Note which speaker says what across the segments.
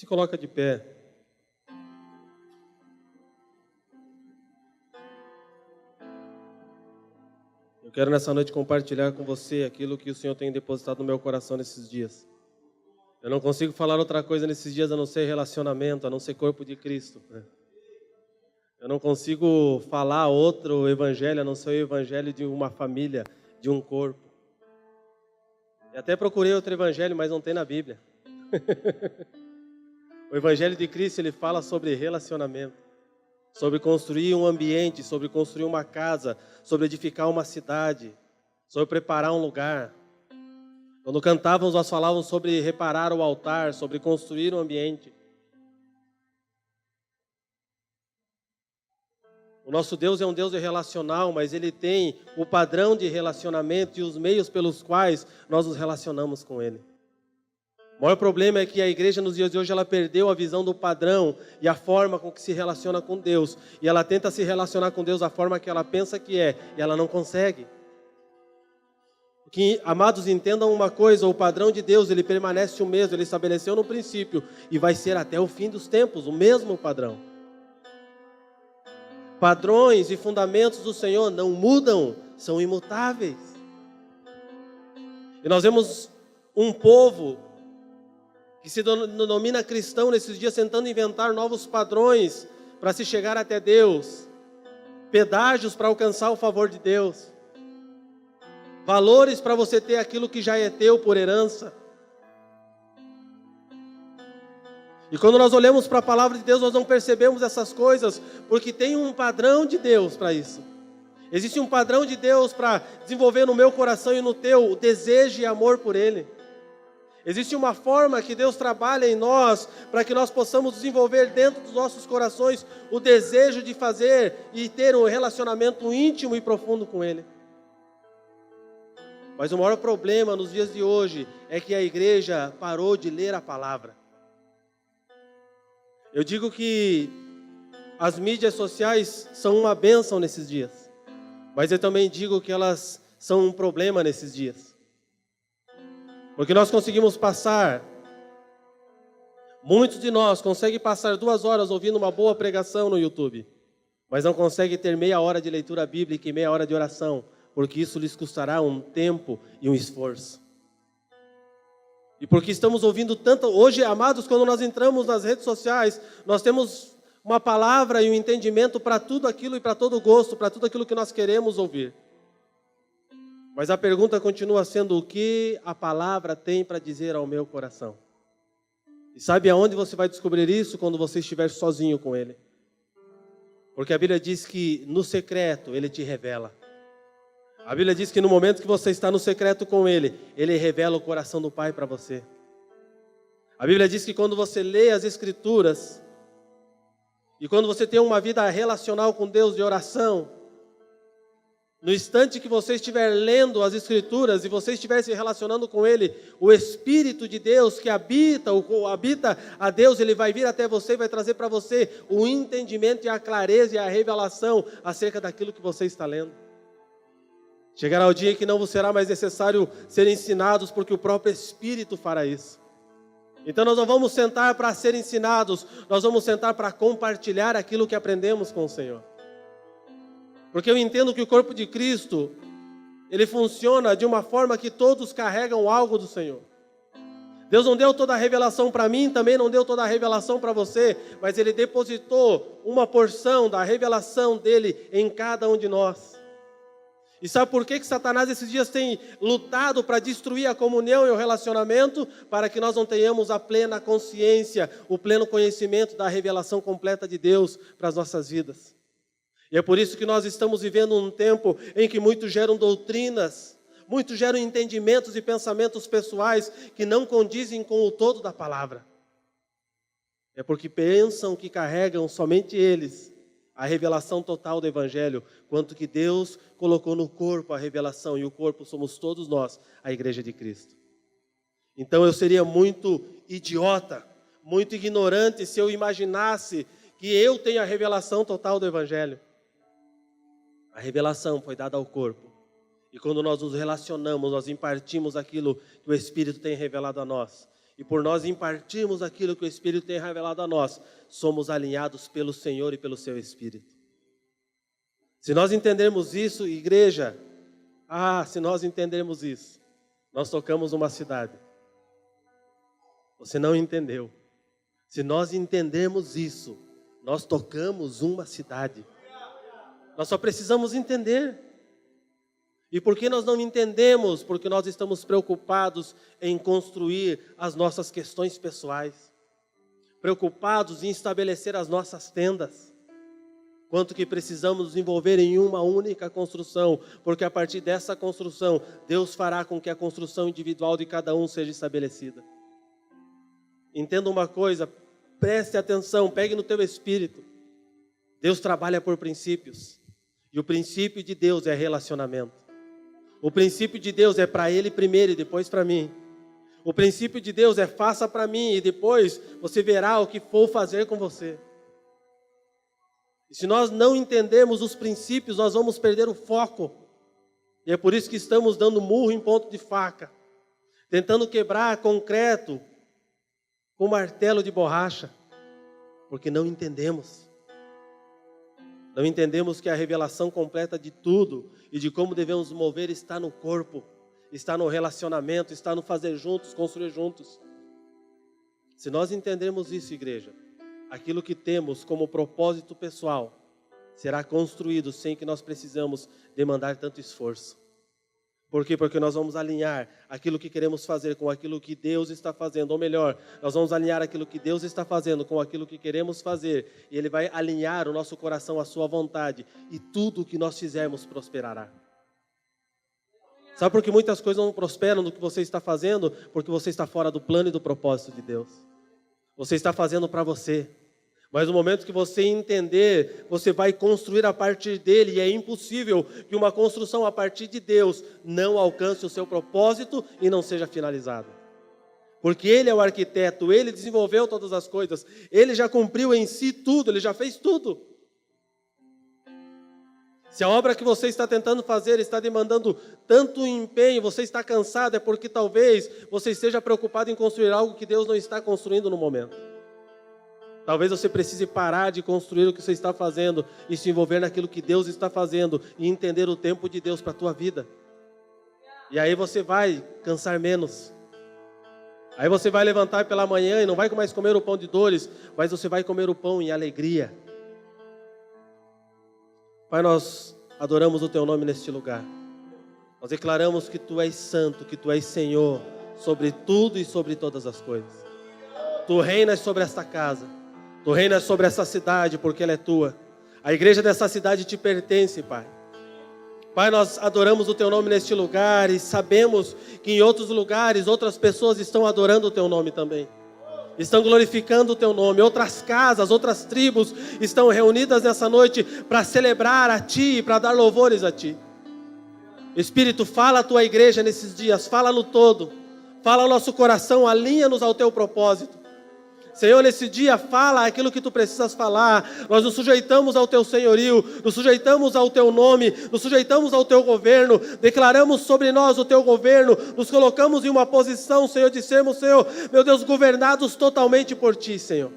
Speaker 1: Se coloca de pé. Eu quero nessa noite compartilhar com você aquilo que o Senhor tem depositado no meu coração nesses dias. Eu não consigo falar outra coisa nesses dias a não ser relacionamento, a não ser corpo de Cristo. Eu não consigo falar outro evangelho a não ser o evangelho de uma família, de um corpo. Eu até procurei outro evangelho, mas não tem na Bíblia. O evangelho de Cristo, ele fala sobre relacionamento, sobre construir um ambiente, sobre construir uma casa, sobre edificar uma cidade, sobre preparar um lugar. Quando cantávamos, nós falávamos sobre reparar o altar, sobre construir um ambiente. O nosso Deus é um Deus relacional, mas Ele tem o padrão de relacionamento e os meios pelos quais nós nos relacionamos com Ele. O maior problema é que a igreja nos dias de hoje ela perdeu a visão do padrão e a forma com que se relaciona com Deus. E ela tenta se relacionar com Deus da forma que ela pensa que é, e ela não consegue. Porque, amados, entendam uma coisa, o padrão de Deus ele permanece o mesmo, Ele estabeleceu no princípio e vai ser até o fim dos tempos, o mesmo padrão. Padrões e fundamentos do Senhor não mudam, são imutáveis. E nós vemos um povo que se denomina cristão nesses dias, tentando inventar novos padrões para se chegar até Deus, pedágios para alcançar o favor de Deus, valores para você ter aquilo que já é teu por herança. E quando nós olhamos para a palavra de Deus, nós não percebemos essas coisas, porque tem um padrão de Deus para isso. Existe um padrão de Deus para desenvolver no meu coração e no teu o desejo e amor por Ele. Existe uma forma que Deus trabalha em nós para que nós possamos desenvolver dentro dos nossos corações o desejo de fazer e ter um relacionamento íntimo e profundo com Ele. Mas o maior problema nos dias de hoje é que a igreja parou de ler a palavra. Eu digo que as mídias sociais são uma bênção nesses dias, mas eu também digo que elas são um problema nesses dias. Porque nós conseguimos passar, muitos de nós conseguem passar 2 horas ouvindo uma boa pregação no YouTube, mas não conseguem ter meia hora de leitura bíblica e meia hora de oração, porque isso lhes custará um tempo e um esforço. E porque estamos ouvindo tanto, hoje, amados, quando nós entramos nas redes sociais, nós temos uma palavra e um entendimento para tudo aquilo e para todo gosto, para tudo aquilo que nós queremos ouvir. Mas a pergunta continua sendo: o que a palavra tem para dizer ao meu coração? E sabe aonde você vai descobrir isso? Quando você estiver sozinho com Ele. Porque a Bíblia diz que no secreto Ele te revela. A Bíblia diz que no momento que você está no secreto com Ele, Ele revela o coração do Pai para você. A Bíblia diz que quando você lê as Escrituras, e quando você tem uma vida relacional com Deus de oração, no instante que você estiver lendo as Escrituras e você estiver se relacionando com Ele, o Espírito de Deus que habita a Deus, Ele vai vir até você e vai trazer para você o entendimento e a clareza e a revelação acerca daquilo que você está lendo. Chegará o dia que não vos será mais necessário ser ensinados, porque o próprio Espírito fará isso. Então nós não vamos sentar para ser ensinados, nós vamos sentar para compartilhar aquilo que aprendemos com o Senhor. Porque eu entendo que o corpo de Cristo, ele funciona de uma forma que todos carregam algo do Senhor. Deus não deu toda a revelação para mim, também não deu toda a revelação para você, mas Ele depositou uma porção da revelação dEle em cada um de nós. E sabe por que Satanás esses dias tem lutado para destruir a comunhão e o relacionamento? Para que nós não tenhamos a plena consciência, o pleno conhecimento da revelação completa de Deus para as nossas vidas. E é por isso que nós estamos vivendo um tempo em que muitos geram doutrinas, muitos geram entendimentos e pensamentos pessoais que não condizem com o todo da palavra. É porque pensam que carregam somente eles a revelação total do Evangelho, quanto que Deus colocou no corpo a revelação, e o corpo somos todos nós, a Igreja de Cristo. Então eu seria muito idiota, muito ignorante se eu imaginasse que eu tenho a revelação total do Evangelho. A revelação foi dada ao corpo. E quando nós nos relacionamos, nós impartimos aquilo que o Espírito tem revelado a nós. E por nós impartirmos aquilo que o Espírito tem revelado a nós, somos alinhados pelo Senhor e pelo seu Espírito. Se nós entendermos isso, igreja, se nós entendermos isso, nós tocamos uma cidade. Você não entendeu. Se nós entendermos isso, nós tocamos uma cidade. Nós só precisamos entender. E por que nós não entendemos? Porque nós estamos preocupados em construir as nossas questões pessoais. Preocupados em estabelecer as nossas tendas. Quanto que precisamos nos envolver em uma única construção. Porque a partir dessa construção, Deus fará com que a construção individual de cada um seja estabelecida. Entenda uma coisa, preste atenção, pegue no teu espírito. Deus trabalha por princípios. E o princípio de Deus é relacionamento. O princípio de Deus é para Ele primeiro e depois para mim. O princípio de Deus é faça para mim e depois você verá o que for fazer com você. E se nós não entendermos os princípios, nós vamos perder o foco. E é por isso que estamos dando murro em ponto de faca. Tentando quebrar concreto com martelo de borracha. Porque não entendemos. Não entendemos que a revelação completa de tudo e de como devemos mover está no corpo, está no relacionamento, está no fazer juntos, construir juntos. Se nós entendermos isso, igreja, aquilo que temos como propósito pessoal será construído sem que nós precisamos demandar tanto esforço. Por quê? Porque nós vamos alinhar aquilo que queremos fazer com aquilo que Deus está fazendo. Ou melhor, nós vamos alinhar aquilo que Deus está fazendo com aquilo que queremos fazer. E Ele vai alinhar o nosso coração à sua vontade. E tudo o que nós fizermos prosperará. Sabe por que muitas coisas não prosperam no que você está fazendo? Porque você está fora do plano e do propósito de Deus. Você está fazendo para você. Mas no momento que você entender, você vai construir a partir dele. E é impossível que uma construção a partir de Deus não alcance o seu propósito e não seja finalizada. Porque Ele é o arquiteto, Ele desenvolveu todas as coisas. Ele já cumpriu em si tudo, Ele já fez tudo. Se a obra que você está tentando fazer está demandando tanto empenho, você está cansado, é porque talvez você esteja preocupado em construir algo que Deus não está construindo no momento. Talvez você precise parar de construir o que você está fazendo e se envolver naquilo que Deus está fazendo e entender o tempo de Deus para a tua vida. E aí você vai cansar menos. Aí você vai levantar pela manhã e não vai mais comer o pão de dores, mas você vai comer o pão em alegria. Pai, nós adoramos o Teu nome neste lugar. Nós declaramos que Tu és santo, que Tu és Senhor sobre tudo e sobre todas as coisas. Tu reinas sobre esta casa. Tu reinas sobre essa cidade porque ela é Tua. A igreja dessa cidade te pertence, Pai. Pai, nós adoramos o Teu nome neste lugar e sabemos que em outros lugares, outras pessoas estão adorando o Teu nome também. Estão glorificando o Teu nome. Outras casas, outras tribos estão reunidas nessa noite para celebrar a Ti e para dar louvores a Ti. Espírito, fala a Tua igreja nesses dias, fala no todo. Fala ao nosso coração, alinha-nos ao Teu propósito. Senhor, nesse dia, fala aquilo que Tu precisas falar. Nós nos sujeitamos ao Teu senhorio, nos sujeitamos ao Teu nome, nos sujeitamos ao Teu governo, declaramos sobre nós o Teu governo, nos colocamos em uma posição, Senhor, de sermos, Senhor, meu Deus, governados totalmente por Ti, Senhor.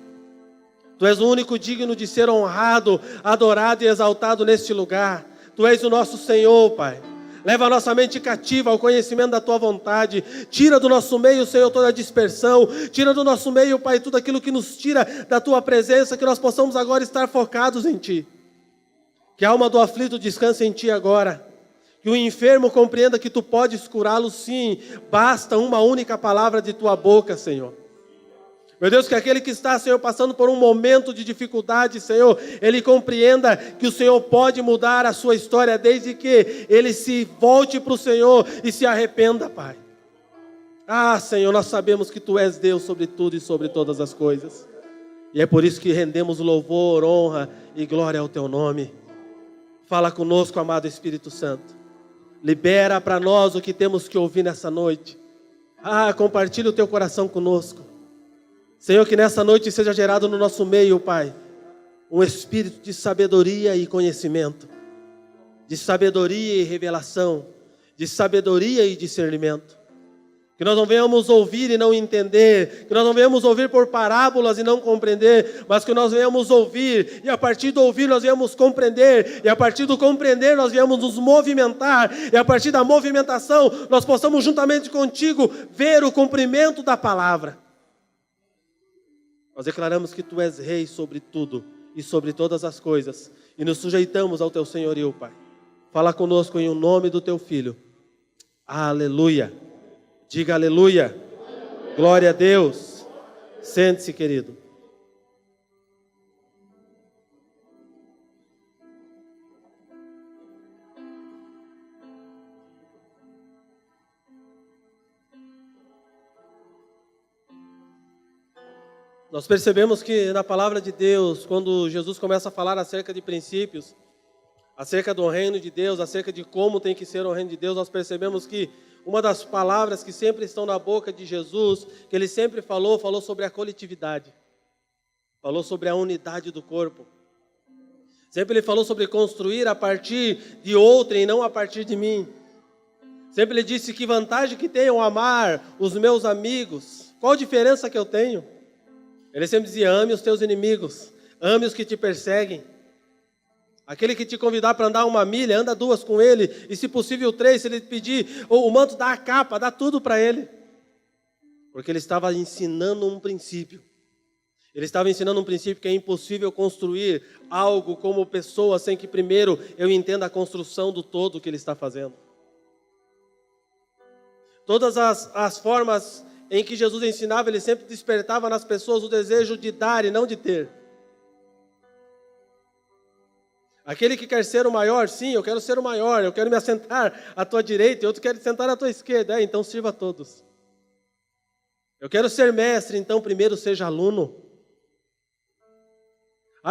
Speaker 1: Tu és o único digno de ser honrado, adorado e exaltado neste lugar. Tu és o nosso Senhor, Pai. Leva a nossa mente cativa ao conhecimento da Tua vontade. Tira do nosso meio, Senhor, toda a dispersão. Tira do nosso meio, Pai, tudo aquilo que nos tira da Tua presença, que nós possamos agora estar focados em Ti. Que a alma do aflito descanse em Ti agora. Que o enfermo compreenda que Tu podes curá-lo, sim. Basta uma única palavra de Tua boca, Senhor. Meu Deus, que aquele que está, Senhor, passando por um momento de dificuldade, Senhor, ele compreenda que o Senhor pode mudar a sua história, desde que ele se volte para o Senhor e se arrependa, Pai. Ah, Senhor, nós sabemos que Tu és Deus sobre tudo e sobre todas as coisas. E é por isso que rendemos louvor, honra e glória ao Teu nome. Fala conosco, amado Espírito Santo. Libera para nós o que temos que ouvir nessa noite. Ah, compartilha o Teu coração conosco. Senhor, que nessa noite seja gerado no nosso meio, Pai, um espírito de sabedoria e conhecimento, de sabedoria e revelação, de sabedoria e discernimento. Que nós não venhamos ouvir e não entender, que nós não venhamos ouvir por parábolas e não compreender, mas que nós venhamos ouvir, e a partir do ouvir nós venhamos compreender, e a partir do compreender nós venhamos nos movimentar, e a partir da movimentação nós possamos juntamente contigo ver o cumprimento da palavra. Nós declaramos que Tu és Rei sobre tudo e sobre todas as coisas, e nos sujeitamos ao Teu senhorio, Pai. Fala conosco em o nome do Teu Filho. Aleluia. Diga aleluia. Glória a Deus. Sente-se, querido. Nós percebemos que na palavra de Deus, quando Jesus começa a falar acerca de princípios, acerca do reino de Deus, acerca de como tem que ser o reino de Deus, nós percebemos que uma das palavras que sempre estão na boca de Jesus, que Ele sempre falou sobre a coletividade. Falou sobre a unidade do corpo. Sempre Ele falou sobre construir a partir de outrem e não a partir de mim. Sempre Ele disse que vantagem que tenho amar os meus amigos. Qual a diferença que eu tenho? Ele sempre dizia, ame os teus inimigos, ame os que te perseguem. Aquele que te convidar para andar 1 milha, anda 2 com ele, e se possível 3, se ele pedir o manto, dá a capa, dá tudo para ele. Porque ele estava ensinando um princípio. Ele estava ensinando um princípio que é impossível construir algo como pessoa sem que primeiro eu entenda a construção do todo que ele está fazendo. Todas as formas em que Jesus ensinava, ele sempre despertava nas pessoas o desejo de dar e não de ter. Aquele que quer ser o maior, sim, eu quero ser o maior, eu quero me assentar à tua direita e outro quer sentar à tua esquerda. Então sirva a todos. Eu quero ser mestre, então primeiro seja aluno.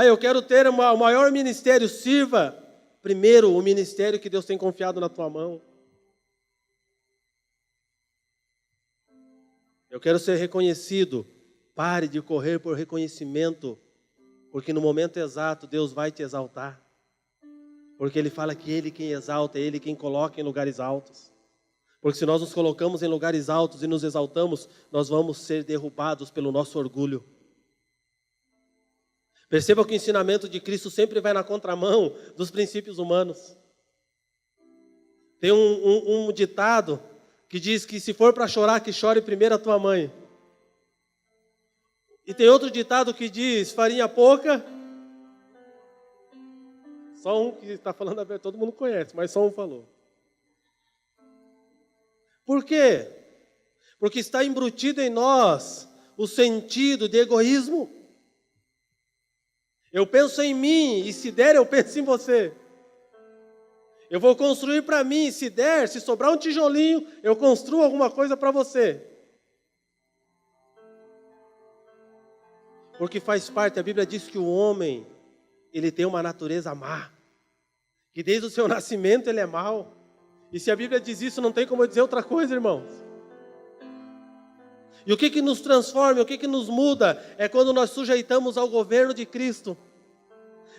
Speaker 1: Eu quero ter o maior ministério, sirva primeiro o ministério que Deus tem confiado na tua mão. Eu quero ser reconhecido, pare de correr por reconhecimento, porque no momento exato Deus vai te exaltar. Porque Ele fala que Ele quem exalta, é Ele quem coloca em lugares altos. Porque se nós nos colocamos em lugares altos e nos exaltamos, nós vamos ser derrubados pelo nosso orgulho. Perceba que o ensinamento de Cristo sempre vai na contramão dos princípios humanos. Tem um ditado que diz que se for para chorar, que chore primeiro a tua mãe. E tem outro ditado que diz, farinha pouca... Só um que está falando a verdade, todo mundo conhece, mas só um falou. Por quê? Porque está embutido em nós o sentido de egoísmo. Eu penso em mim, e se der, eu penso em você. Eu vou construir para mim, e se der, se sobrar um tijolinho, eu construo alguma coisa para você. Porque faz parte, a Bíblia diz que o homem, ele tem uma natureza má, que desde o seu nascimento ele é mau. E se a Bíblia diz isso, não tem como eu dizer outra coisa, irmãos. E o que nos transforma, o que nos muda, é quando nós sujeitamos ao governo de Cristo.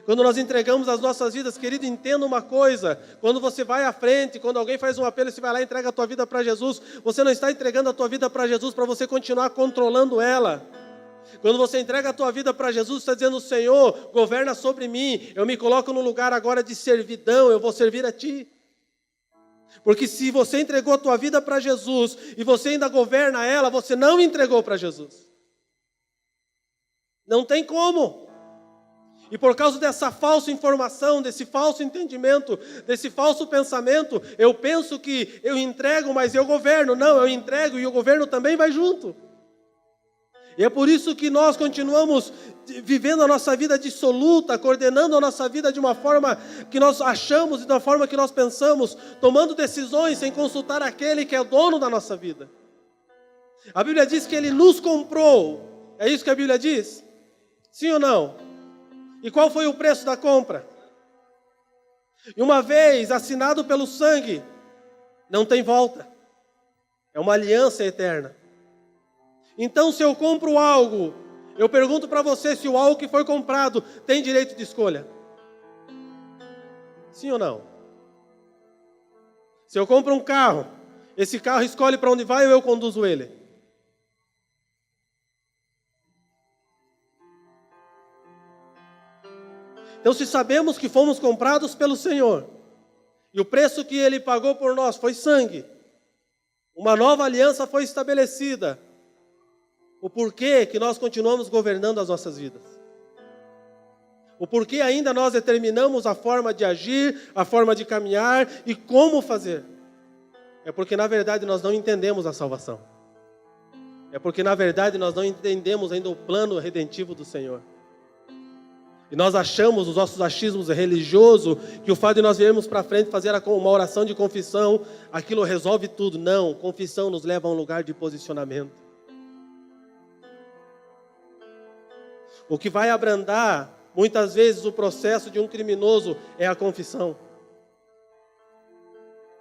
Speaker 1: Quando nós entregamos as nossas vidas, querido, entenda uma coisa, quando você vai à frente, quando alguém faz um apelo e você vai lá e entrega a tua vida para Jesus, você não está entregando a tua vida para Jesus para você continuar controlando ela. Quando você entrega a tua vida para Jesus, você está dizendo, Senhor, governa sobre mim, eu me coloco no lugar agora de servidão, eu vou servir a Ti. Porque se você entregou a tua vida para Jesus, e você ainda governa ela, você não entregou para Jesus. Não tem como. E por causa dessa falsa informação, desse falso entendimento, desse falso pensamento, eu penso que eu entrego, mas eu governo. Não, eu entrego e o governo também vai junto. E é por isso que nós continuamos vivendo a nossa vida dissoluta, coordenando a nossa vida de uma forma que nós achamos e da forma que nós pensamos, tomando decisões sem consultar aquele que é o dono da nossa vida. A Bíblia diz que Ele nos comprou. É isso que a Bíblia diz? Sim ou não? E qual foi o preço da compra? E uma vez assinado pelo sangue, não tem volta. É uma aliança eterna. Então, se eu compro algo, eu pergunto para você se o algo que foi comprado tem direito de escolha. Sim ou não? Se eu compro um carro Esse carro escolhe para onde vai ou eu conduzo ele? Então, se sabemos que fomos comprados pelo Senhor, e o preço que Ele pagou por nós foi sangue, uma nova aliança foi estabelecida, o porquê que nós continuamos governando as nossas vidas? O porquê ainda nós determinamos a forma de agir, a forma de caminhar e como fazer? É porque, na verdade, nós não entendemos a salvação. É porque, na verdade, nós não entendemos ainda o plano redentivo do Senhor. E nós achamos, os nossos achismos religiosos, que o fato de nós virmos para frente fazer uma oração de confissão, aquilo resolve tudo. Não, confissão nos leva a um lugar de posicionamento. O que vai abrandar, muitas vezes, o processo de um criminoso é a confissão.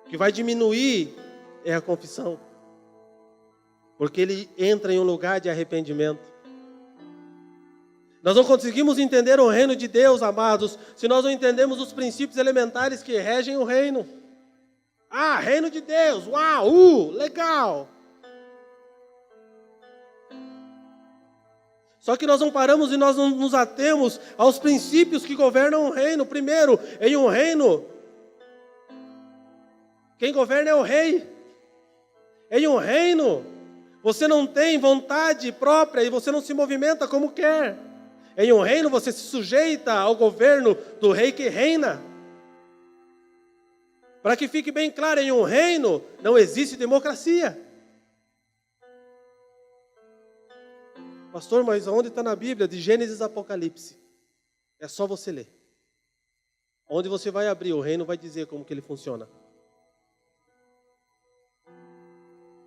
Speaker 1: O que vai diminuir é a confissão. Porque ele entra em um lugar de arrependimento. Nós não conseguimos entender o reino de Deus, amados, se nós não entendemos os princípios elementares que regem o reino. Ah, reino de Deus, uau, legal. Só que nós não paramos e nós não nos atemos aos princípios que governam o reino. Primeiro, em um reino, quem governa é o rei. Em um reino, você não tem vontade própria e você não se movimenta como quer. Em um reino você se sujeita ao governo do rei que reina. Para que fique bem claro, em um reino não existe democracia. Pastor, mas onde está na Bíblia? De Gênesis a Apocalipse. É só você ler. Onde você vai abrir, o reino vai dizer como que ele funciona.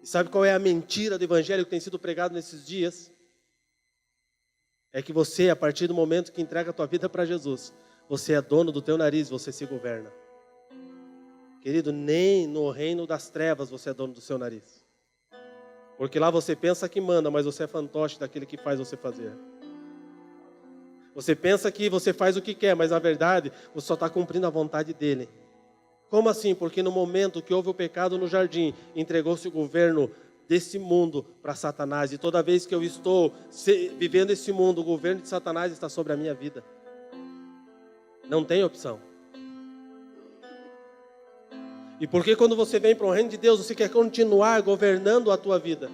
Speaker 1: E sabe qual é a mentira do evangelho que tem sido pregado nesses dias? É que você, a partir do momento que entrega a tua vida para Jesus, você é dono do teu nariz, você se governa. Querido, nem no reino das trevas você é dono do seu nariz. Porque lá você pensa que manda, mas você é fantoche daquele que faz você fazer. Você pensa que você faz o que quer, mas na verdade você só está cumprindo a vontade dele. Como assim? Porque no momento que houve o pecado no jardim, entregou-se o governo desse mundo para Satanás. E toda vez que eu estou vivendo esse mundo, o governo de Satanás está sobre a minha vida. Não tem opção. E porque quando você vem para o reino de Deus, você quer continuar governando a tua vida.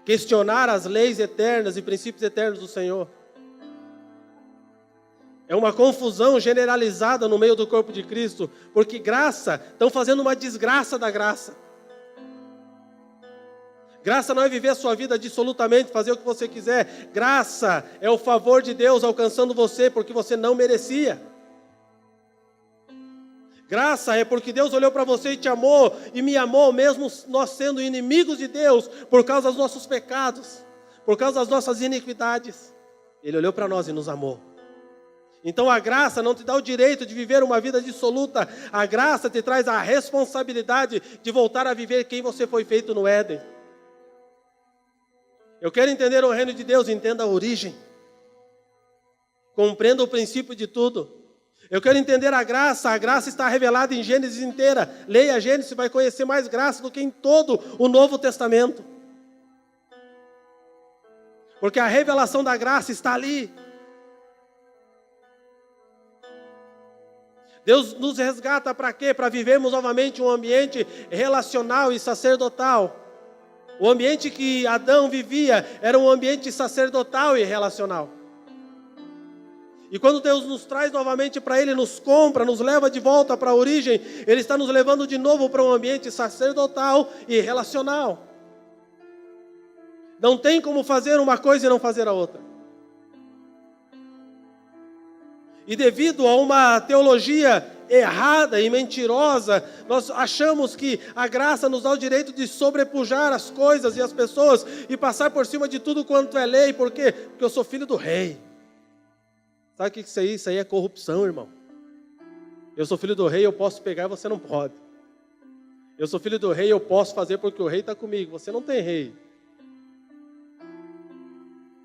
Speaker 1: Questionar as leis eternas e princípios eternos do Senhor. É uma confusão generalizada no meio do corpo de Cristo. Porque graça, estão fazendo uma desgraça da graça. Graça não é viver a sua vida dissolutamente, fazer o que você quiser. Graça é o favor de Deus alcançando você porque você não merecia. Graça é porque Deus olhou para você e te amou e me amou, mesmo nós sendo inimigos de Deus, por causa dos nossos pecados, por causa das nossas iniquidades. Ele olhou para nós e nos amou. Então a graça não te dá o direito de viver uma vida dissoluta. A graça te traz a responsabilidade de voltar a viver quem você foi feito no Éden. Eu quero entender o reino de Deus, entenda a origem. Compreenda o princípio de tudo. Eu quero entender a graça está revelada em Gênesis inteira. Leia Gênesis, vai conhecer mais graça do que em todo o Novo Testamento. Porque a revelação da graça está ali. Deus nos resgata para quê? Para vivermos novamente um ambiente relacional e sacerdotal. O ambiente que Adão vivia era um ambiente sacerdotal e relacional. E quando Deus nos traz novamente para Ele, nos compra, nos leva de volta para a origem, Ele está nos levando de novo para um ambiente sacerdotal e relacional. Não tem como fazer uma coisa e não fazer a outra. E devido a uma teologia errada e mentirosa, nós achamos que a graça nos dá o direito de sobrepujar as coisas e as pessoas e passar por cima de tudo quanto é lei. Por quê? Porque eu sou filho do rei. Sabe o que isso aí? Isso aí é corrupção, irmão. Eu sou filho do rei, eu posso pegar e você não pode. Eu sou filho do rei, eu posso fazer porque o rei está comigo. Você não tem rei.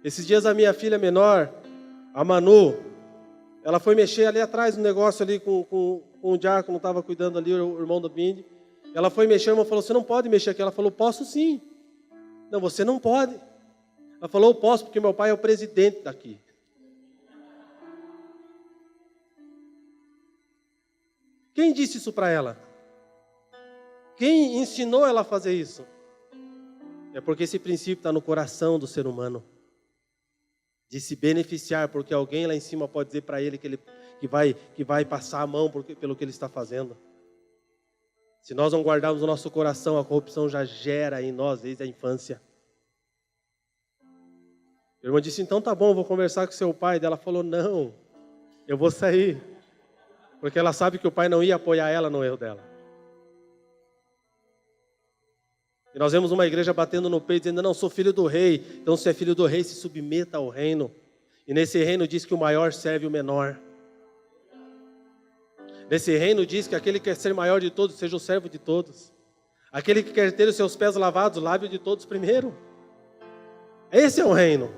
Speaker 1: Esses dias a minha filha menor, a Manu, ela foi mexer ali atrás no negócio ali com o diácono, estava cuidando ali, o irmão do Bindi. Ela foi mexer, a irmã falou, você não pode mexer aqui. Ela falou, posso sim. Não, você não pode. Ela falou, eu posso porque meu pai é o presidente daqui. Quem disse isso para ela? Quem ensinou ela a fazer isso? É porque esse princípio está no coração do ser humano. De se beneficiar, porque alguém lá em cima pode dizer para ele que vai passar a mão pelo que ele está fazendo. Se nós não guardarmos o nosso coração, a corrupção já gera em nós desde a infância. A irmã disse, então tá bom, eu vou conversar com seu pai. Ela falou, não, eu vou sair. Porque ela sabe que o pai não ia apoiar ela no erro dela. E nós vemos uma igreja batendo no peito, dizendo, não, sou filho do rei. Então se é filho do rei, se submeta ao reino. E nesse reino diz que o maior serve o menor. Nesse reino diz que aquele que quer ser maior de todos, seja o servo de todos. Aquele que quer ter os seus pés lavados, lave o de todos primeiro. Esse é o reino.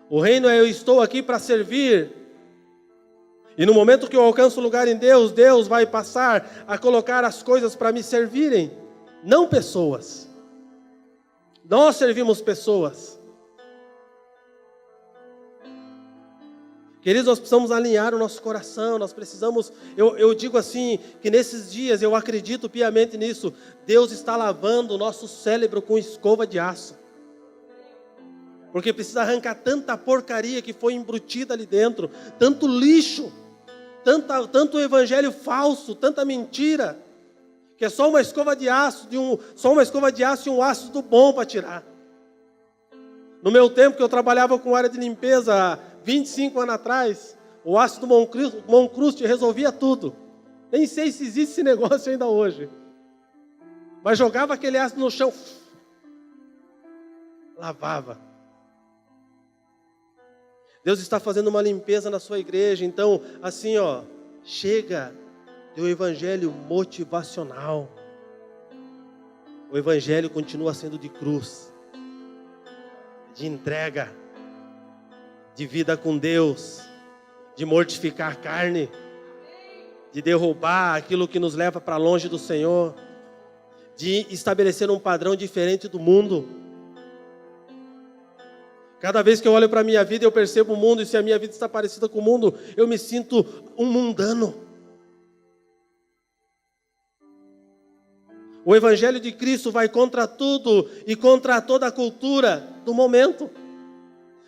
Speaker 1: O reino é eu estou aqui para servir. E no momento que eu alcanço o lugar em Deus, Deus vai passar a colocar as coisas para me servirem, não pessoas. Nós servimos pessoas. Queridos, nós precisamos alinhar o nosso coração, nós precisamos, eu digo assim, que nesses dias, eu acredito piamente nisso, Deus está lavando o nosso cérebro com escova de aço. Porque precisa arrancar tanta porcaria que foi embrutida ali dentro, tanto lixo, tanto evangelho falso, tanta mentira, que é só uma escova de aço, só uma escova de aço e um ácido bom para tirar. No meu tempo que eu trabalhava com área de limpeza, 25 anos atrás, o ácido Moncruste resolvia tudo. Nem sei se existe esse negócio ainda hoje. Mas jogava aquele ácido no chão, lavava. Deus está fazendo uma limpeza na sua igreja. Então, assim, chega do evangelho motivacional. O evangelho continua sendo de cruz, de entrega, de vida com Deus, de mortificar a carne, de derrubar aquilo que nos leva para longe do Senhor, de estabelecer um padrão diferente do mundo. Cada vez que eu olho para a minha vida, eu percebo o mundo, e se a minha vida está parecida com o mundo, eu me sinto um mundano. O Evangelho de Cristo vai contra tudo e contra toda a cultura do momento.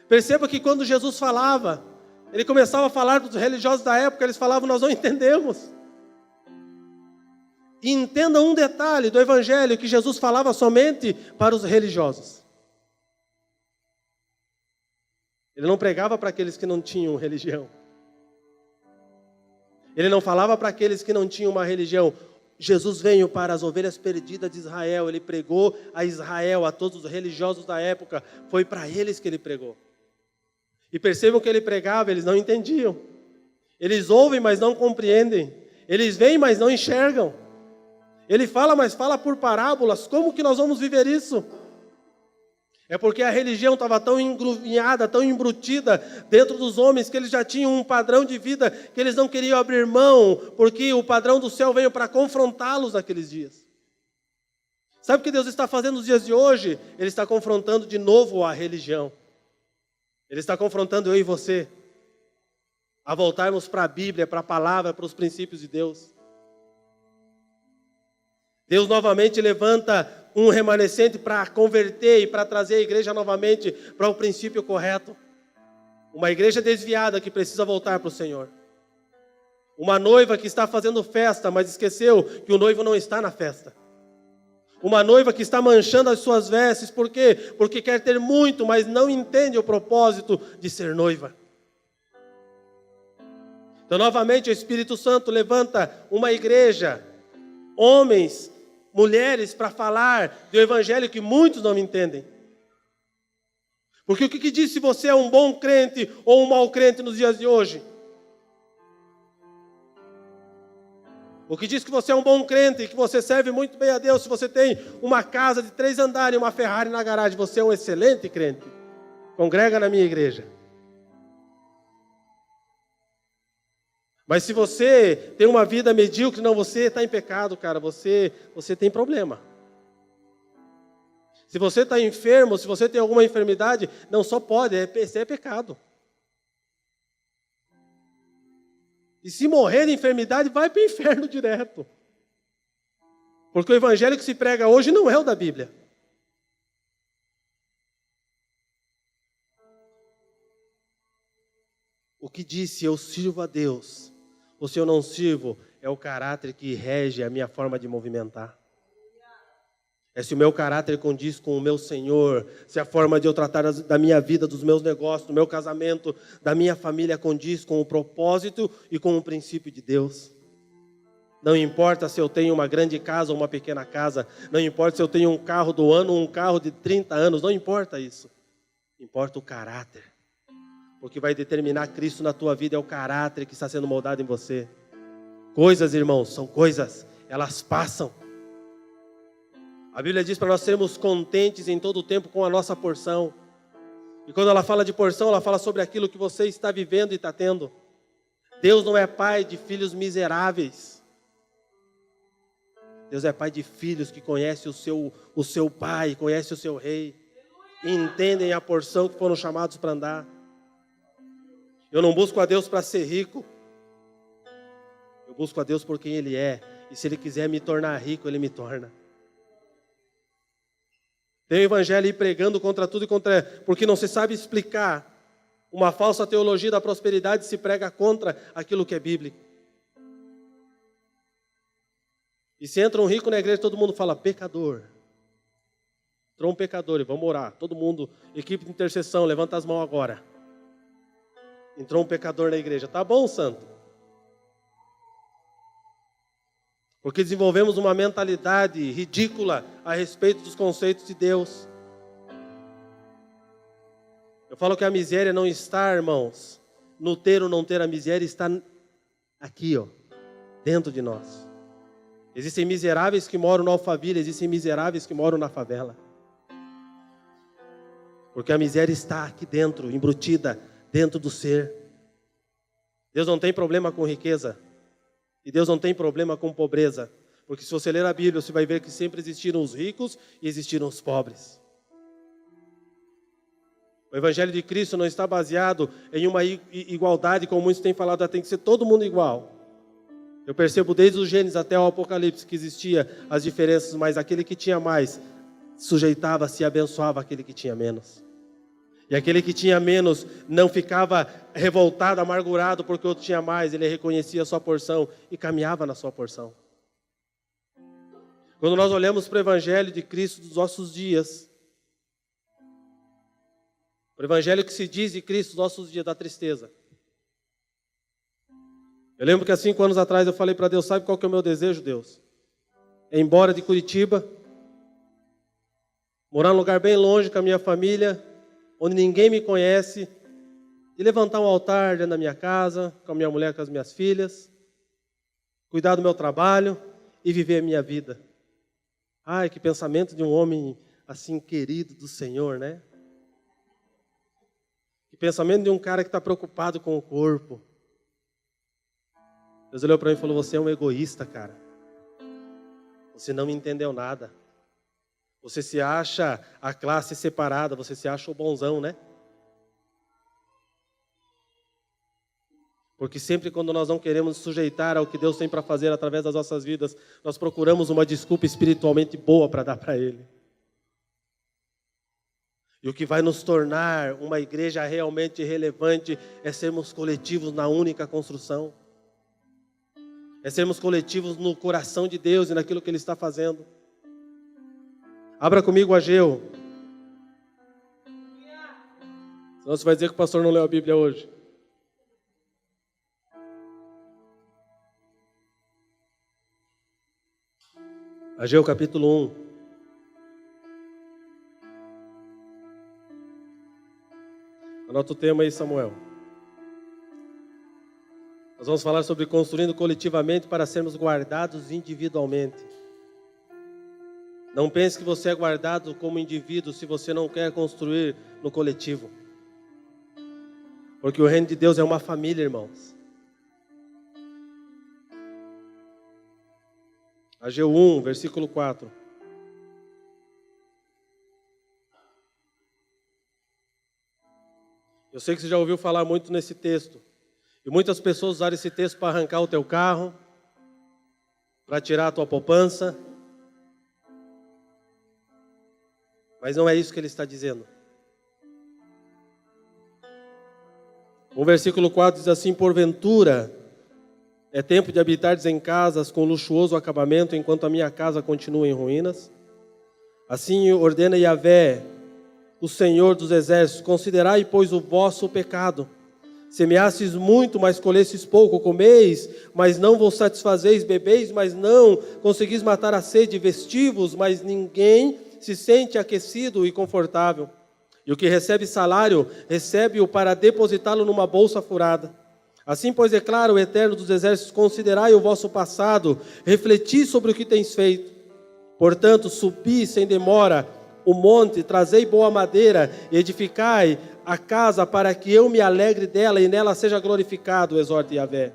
Speaker 1: Perceba que quando Jesus falava, ele começava a falar dos religiosos da época, eles falavam, nós não entendemos. E entenda um detalhe do Evangelho, que Jesus falava somente para os religiosos. Ele não pregava para aqueles que não tinham religião. Ele não falava para aqueles que não tinham uma religião. Jesus veio para as ovelhas perdidas de Israel. Ele pregou a Israel, a todos os religiosos da época. Foi para eles que ele pregou. E percebam que ele pregava, eles não entendiam. Eles ouvem, mas não compreendem. Eles veem, mas não enxergam. Ele fala, mas fala por parábolas. Como que nós vamos viver isso? É porque a religião estava tão engruvinhada, tão embrutida dentro dos homens, que eles já tinham um padrão de vida que eles não queriam abrir mão, porque o padrão do céu veio para confrontá-los naqueles dias. Sabe o que Deus está fazendo nos dias de hoje? Ele está confrontando de novo a religião. Ele está confrontando eu e você a voltarmos para a Bíblia, para a palavra, para os princípios de Deus. Deus novamente levanta um remanescente para converter e para trazer a igreja novamente para o princípio correto. Uma igreja desviada que precisa voltar para o Senhor. Uma noiva que está fazendo festa, mas esqueceu que o noivo não está na festa. Uma noiva que está manchando as suas vestes, por quê? Porque quer ter muito, mas não entende o propósito de ser noiva. Então, novamente, o Espírito Santo levanta uma igreja, homens, mulheres, para falar do evangelho que muitos não entendem. Porque o que diz se você é um bom crente ou um mau crente nos dias de hoje? O que diz que você é um bom crente e que você serve muito bem a Deus, se você tem uma casa de 3 andares e uma Ferrari na garagem, você é um excelente crente. Congrega na minha igreja. Mas se você tem uma vida medíocre, não, você está em pecado, cara, você tem problema. Se você está enfermo, se você tem alguma enfermidade, não só pode, é pecado. E se morrer de enfermidade, vai para o inferno direto. Porque o evangelho que se prega hoje não é o da Bíblia. O que disse eu sirvo a Deus, ou se eu não sirvo, é o caráter que rege a minha forma de movimentar. É se o meu caráter condiz com o meu Senhor, se a forma de eu tratar da minha vida, dos meus negócios, do meu casamento, da minha família condiz com o propósito e com o princípio de Deus. Não importa se eu tenho uma grande casa ou uma pequena casa, não importa se eu tenho um carro do ano ou um carro de 30 anos, não importa isso. Importa o caráter. Porque vai determinar Cristo na tua vida, é o caráter que está sendo moldado em você. Coisas, irmãos, são coisas, elas passam. A Bíblia diz para nós sermos contentes em todo o tempo com a nossa porção. E quando ela fala de porção, ela fala sobre aquilo que você está vivendo e está tendo. Deus não é pai de filhos miseráveis. Deus é pai de filhos que conhecem o seu pai, conhece o seu rei. E entendem a porção que foram chamados para andar. Eu não busco a Deus para ser rico. Eu busco a Deus por quem Ele é. E se Ele quiser me tornar rico, Ele me torna. Tem o evangelho aí pregando contra tudo e contra... Porque não se sabe explicar. Uma falsa teologia da prosperidade se prega contra aquilo que é bíblico. E se entra um rico na igreja, todo mundo fala, pecador. Entrou um pecador e vamos orar. Todo mundo, equipe de intercessão, levanta as mãos agora. Entrou um pecador na igreja. Tá bom, santo? Porque desenvolvemos uma mentalidade ridícula a respeito dos conceitos de Deus. Eu falo que a miséria não está, irmãos, no ter ou não ter a miséria, está aqui, ó, dentro de nós. Existem miseráveis que moram no Alphaville, existem miseráveis que moram na favela. Porque a miséria está aqui dentro, embutida dentro do ser. Deus não tem problema com riqueza. E Deus não tem problema com pobreza. Porque se você ler a Bíblia, você vai ver que sempre existiram os ricos e existiram os pobres. O Evangelho de Cristo não está baseado em uma igualdade, como muitos têm falado, tem que ser todo mundo igual. Eu percebo desde o Gênesis até o Apocalipse que existia as diferenças, mas aquele que tinha mais sujeitava-se e abençoava aquele que tinha menos. E aquele que tinha menos não ficava revoltado, amargurado porque o outro tinha mais. Ele reconhecia a sua porção e caminhava na sua porção. Quando nós olhamos para o Evangelho de Cristo dos nossos dias, o Evangelho que se diz de Cristo dos nossos dias, da tristeza. Eu lembro que há 5 anos atrás eu falei para Deus, sabe qual que é o meu desejo, Deus? É ir embora de Curitiba, morar num lugar bem longe com a minha família, onde ninguém me conhece, e levantar um altar dentro da minha casa, com a minha mulher, com as minhas filhas, cuidar do meu trabalho e viver a minha vida. Ai, que pensamento de um homem assim querido do Senhor, né? Que pensamento de um cara que está preocupado com o corpo. Deus olhou para mim e falou, você é um egoísta, cara. Você não entendeu nada. Você se acha a classe separada, você se acha o bonzão, né? Porque sempre quando nós não queremos nos sujeitar ao que Deus tem para fazer através das nossas vidas, nós procuramos uma desculpa espiritualmente boa para dar para Ele. E o que vai nos tornar uma igreja realmente relevante é sermos coletivos na única construção. É sermos coletivos no coração de Deus e naquilo que Ele está fazendo. Abra comigo Ageu. Senão você vai dizer que o pastor não leu a Bíblia hoje. Ageu capítulo 1. Anota o tema aí, Samuel. Nós vamos falar sobre construindo coletivamente para sermos guardados individualmente. Não pense que você é guardado como indivíduo se você não quer construir no coletivo. Porque o reino de Deus é uma família, irmãos. Ageu 1, versículo 4. Eu sei que você já ouviu falar muito nesse texto. E muitas pessoas usaram esse texto para arrancar o teu carro, para tirar a tua poupança. Mas não é isso que ele está dizendo. O versículo 4 diz assim: porventura é tempo de habitares em casas com luxuoso acabamento, enquanto a minha casa continua em ruínas? Assim ordena Yahvé, o Senhor dos exércitos: considerai, pois, o vosso pecado. Semeastes muito, mas colhestes pouco. Comeis, mas não vos satisfazeis. Bebeis, mas não conseguis matar a sede. Vestivos, mas ninguém se sente aquecido e confortável. E o que recebe salário, recebe-o para depositá-lo numa bolsa furada. Assim, pois, declara o Eterno dos exércitos: considerai o vosso passado, refleti sobre o que tens feito. Portanto, subi sem demora o monte, trazei boa madeira, e edificai a casa para que eu me alegre dela e nela seja glorificado, exorta Yahvé.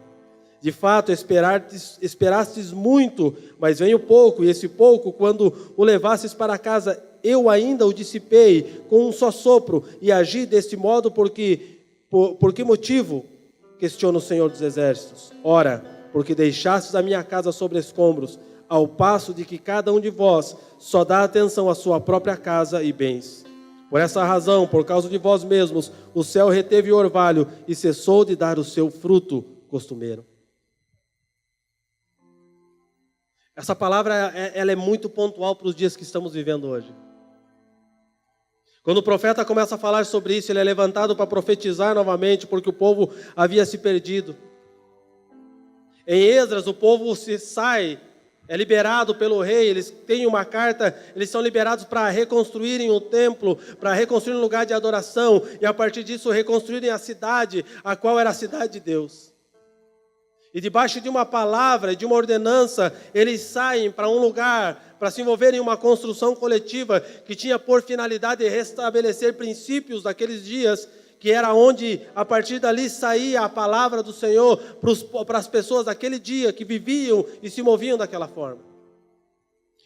Speaker 1: De fato, esperastes muito, mas veio pouco, e esse pouco, quando o levastes para casa, eu ainda o dissipei com um só sopro, e agi deste modo por que motivo? Questiona o Senhor dos exércitos. Ora, porque deixastes a minha casa sobre escombros, ao passo de que cada um de vós só dá atenção à sua própria casa e bens. Por essa razão, por causa de vós mesmos, o céu reteve o orvalho e cessou de dar o seu fruto costumeiro. Essa palavra ela é muito pontual para os dias que estamos vivendo hoje. Quando o profeta começa a falar sobre isso, ele é levantado para profetizar novamente, porque o povo havia se perdido. Em Esdras, o povo sai, é liberado pelo rei, eles têm uma carta, eles são liberados para reconstruírem o templo, para reconstruir um lugar de adoração, e a partir disso reconstruírem a cidade, a qual era a cidade de Deus. E debaixo de uma palavra, de uma ordenança, eles saem para um lugar, para se envolverem em uma construção coletiva, que tinha por finalidade restabelecer princípios daqueles dias, que era onde, a partir dali, saía a palavra do Senhor para as pessoas daquele dia, que viviam e se moviam daquela forma.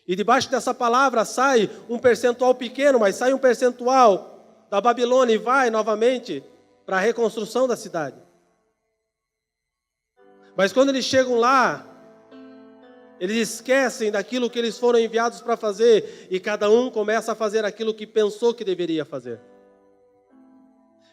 Speaker 1: E debaixo dessa palavra sai um percentual pequeno, mas sai um percentual da Babilônia e vai novamente para a reconstrução da cidade. Mas quando eles chegam lá, eles esquecem daquilo que eles foram enviados para fazer, e cada um começa a fazer aquilo que pensou que deveria fazer.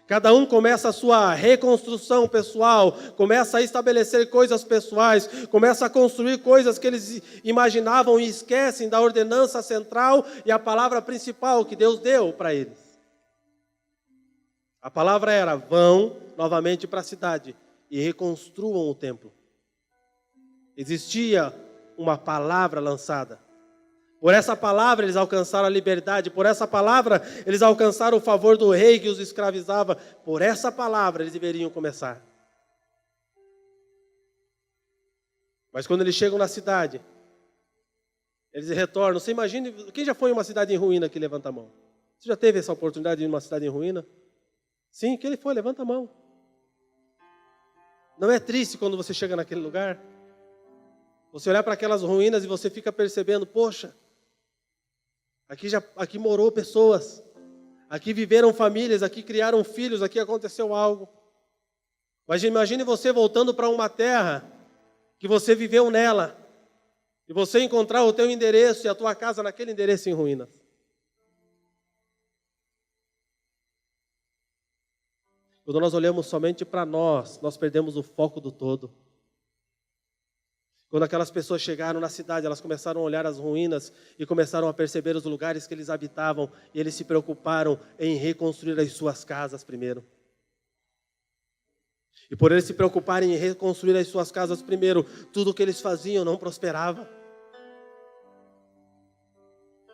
Speaker 1: Cada um começa a sua reconstrução pessoal, começa a estabelecer coisas pessoais, começa a construir coisas que eles imaginavam e esquecem da ordenança central e a palavra principal que Deus deu para eles. A palavra era: vão novamente para a cidade e reconstruam o templo. Existia uma palavra lançada. Por essa palavra eles alcançaram a liberdade, por essa palavra eles alcançaram o favor do rei que os escravizava, por essa palavra eles deveriam começar. Mas quando eles chegam na cidade, eles retornam. Você imagina, quem já foi em uma cidade em ruína aqui, levanta a mão. Você já teve essa oportunidade de ir em uma cidade em ruína? Sim, quem ele foi? Levanta a mão. Não é triste quando você chega naquele lugar? Você olhar para aquelas ruínas e você fica percebendo: poxa, aqui morou pessoas, aqui viveram famílias, aqui criaram filhos, aqui aconteceu algo. Mas imagine você voltando para uma terra que você viveu nela, e você encontrar o teu endereço e a tua casa naquele endereço em ruínas. Quando nós olhamos somente para nós perdemos o foco do todo. Quando aquelas pessoas chegaram na cidade, elas começaram a olhar as ruínas e começaram a perceber os lugares que eles habitavam, e eles se preocuparam em reconstruir as suas casas primeiro. E por eles se preocuparem em reconstruir as suas casas primeiro, tudo o que eles faziam não prosperava.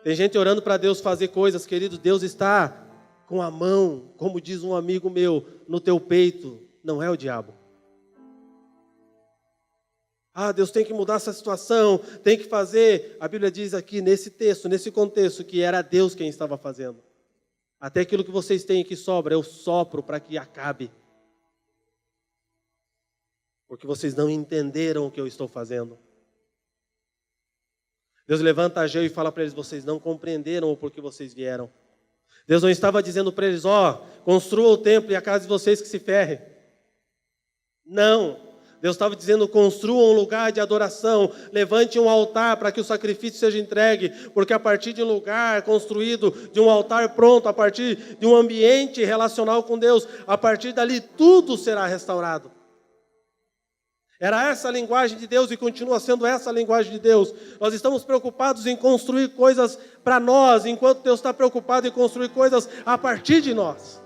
Speaker 1: Tem gente orando para Deus fazer coisas, querido. Deus está com a mão, como diz um amigo meu, no teu peito. Não é o diabo. Ah, Deus tem que mudar essa situação, tem que fazer. A Bíblia diz aqui, nesse texto, nesse contexto, que era Deus quem estava fazendo. Até aquilo que vocês têm que sobra, eu sopro para que acabe. Porque vocês não entenderam o que eu estou fazendo. Deus levanta Ageu e fala para eles: vocês não compreenderam o porquê vocês vieram. Deus não estava dizendo para eles: construa o templo e a casa de vocês que se ferre. Não. Deus estava dizendo: construam um lugar de adoração, levante um altar para que o sacrifício seja entregue, porque a partir de um lugar construído, de um altar pronto, a partir de um ambiente relacional com Deus, a partir dali tudo será restaurado. Era essa a linguagem de Deus e continua sendo essa a linguagem de Deus. Nós estamos preocupados em construir coisas para nós, enquanto Deus está preocupado em construir coisas a partir de nós.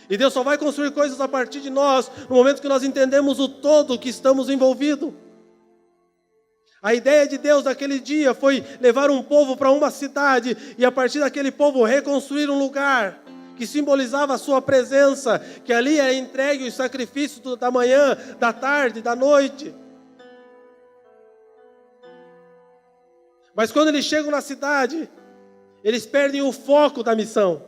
Speaker 1: E Deus só vai construir coisas a partir de nós no momento que nós entendemos o todo que estamos envolvidos. A ideia de Deus naquele dia foi levar um povo para uma cidade e a partir daquele povo reconstruir um lugar que simbolizava a sua presença, que ali é entregue os sacrifícios da manhã, da tarde, da noite. Mas quando eles chegam na cidade, eles perdem o foco da missão.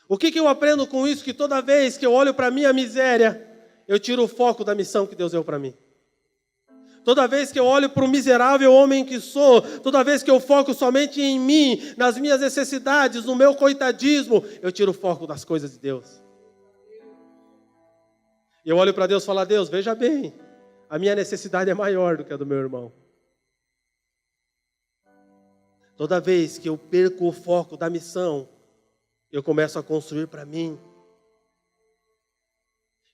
Speaker 1: O que eu aprendo com isso? Que toda vez que eu olho para a minha miséria, eu tiro o foco da missão que Deus deu para mim. Toda vez que eu olho para o miserável homem que sou, toda vez que eu foco somente em mim, nas minhas necessidades, no meu coitadismo, eu tiro o foco das coisas de Deus. E eu olho para Deus e falo: Deus, veja bem, a minha necessidade é maior do que a do meu irmão. Toda vez que eu perco o foco da missão, eu começo a construir para mim.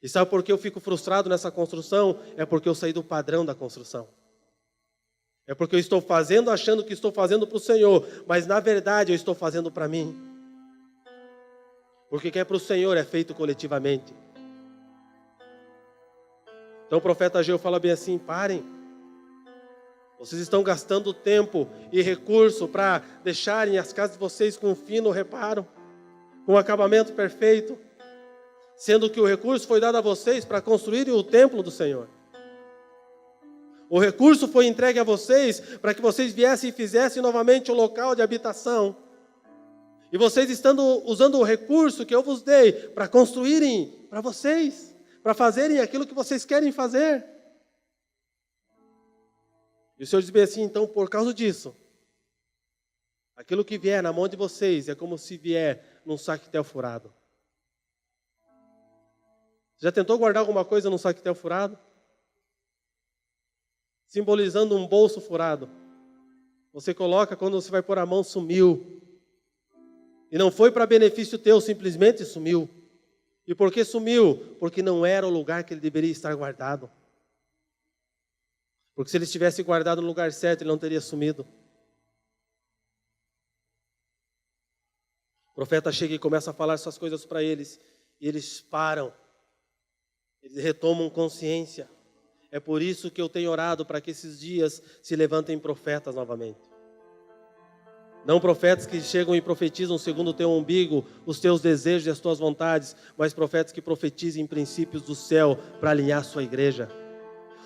Speaker 1: E sabe por que eu fico frustrado nessa construção? É porque eu saí do padrão da construção. É porque eu estou fazendo achando que estou fazendo para o Senhor, mas na verdade eu estou fazendo para mim. Porque quem é para o Senhor é feito coletivamente. Então o profeta Ageu fala bem assim: parem. Vocês estão gastando tempo e recurso para deixarem as casas de vocês com um fino reparo, com um acabamento perfeito, sendo que o recurso foi dado a vocês para construírem o templo do Senhor. O recurso foi entregue a vocês para que vocês viessem e fizessem novamente o local de habitação. E vocês estando usando o recurso que eu vos dei para construírem para vocês, para fazerem aquilo que vocês querem fazer. E o Senhor diz bem assim: então, por causa disso, aquilo que vier na mão de vocês é como se vier num saquetel furado. Já tentou guardar alguma coisa num saquetel furado? Simbolizando um bolso furado. Você coloca, quando você vai pôr a mão, sumiu. E não foi para benefício teu, simplesmente sumiu. E por que sumiu? Porque não era o lugar que ele deveria estar guardado. Porque se ele estivesse guardado no lugar certo, ele não teria sumido. O profeta chega e começa a falar essas coisas para eles. E eles param. Eles retomam consciência. É por isso que eu tenho orado para que esses dias se levantem profetas novamente. Não profetas que chegam e profetizam segundo o teu umbigo, os teus desejos e as tuas vontades, mas profetas que profetizem princípios do céu para alinhar a sua igreja.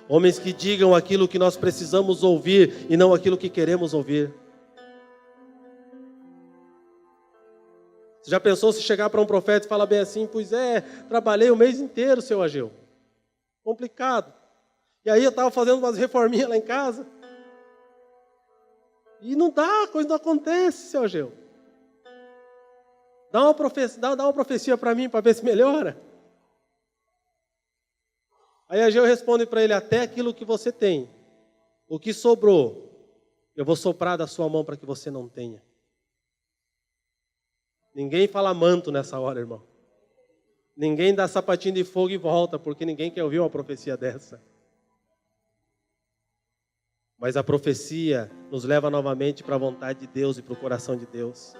Speaker 1: Homens que digam aquilo que nós precisamos ouvir e não aquilo que queremos ouvir. Você já pensou se chegar para um profeta e falar bem assim: pois é, trabalhei o mês inteiro, seu Ageu. Complicado. E aí eu estava fazendo umas reforminhas lá em casa. E não dá, a coisa não acontece, seu Ageu. Dá uma profecia para mim, para ver se melhora. Aí Ageu responde para ele: até aquilo que você tem, o que sobrou, eu vou soprar da sua mão para que você não tenha. Ninguém fala manto nessa hora, irmão. Ninguém dá sapatinho de fogo e volta, porque ninguém quer ouvir uma profecia dessa. Mas a profecia nos leva novamente para a vontade de Deus e para o coração de Deus.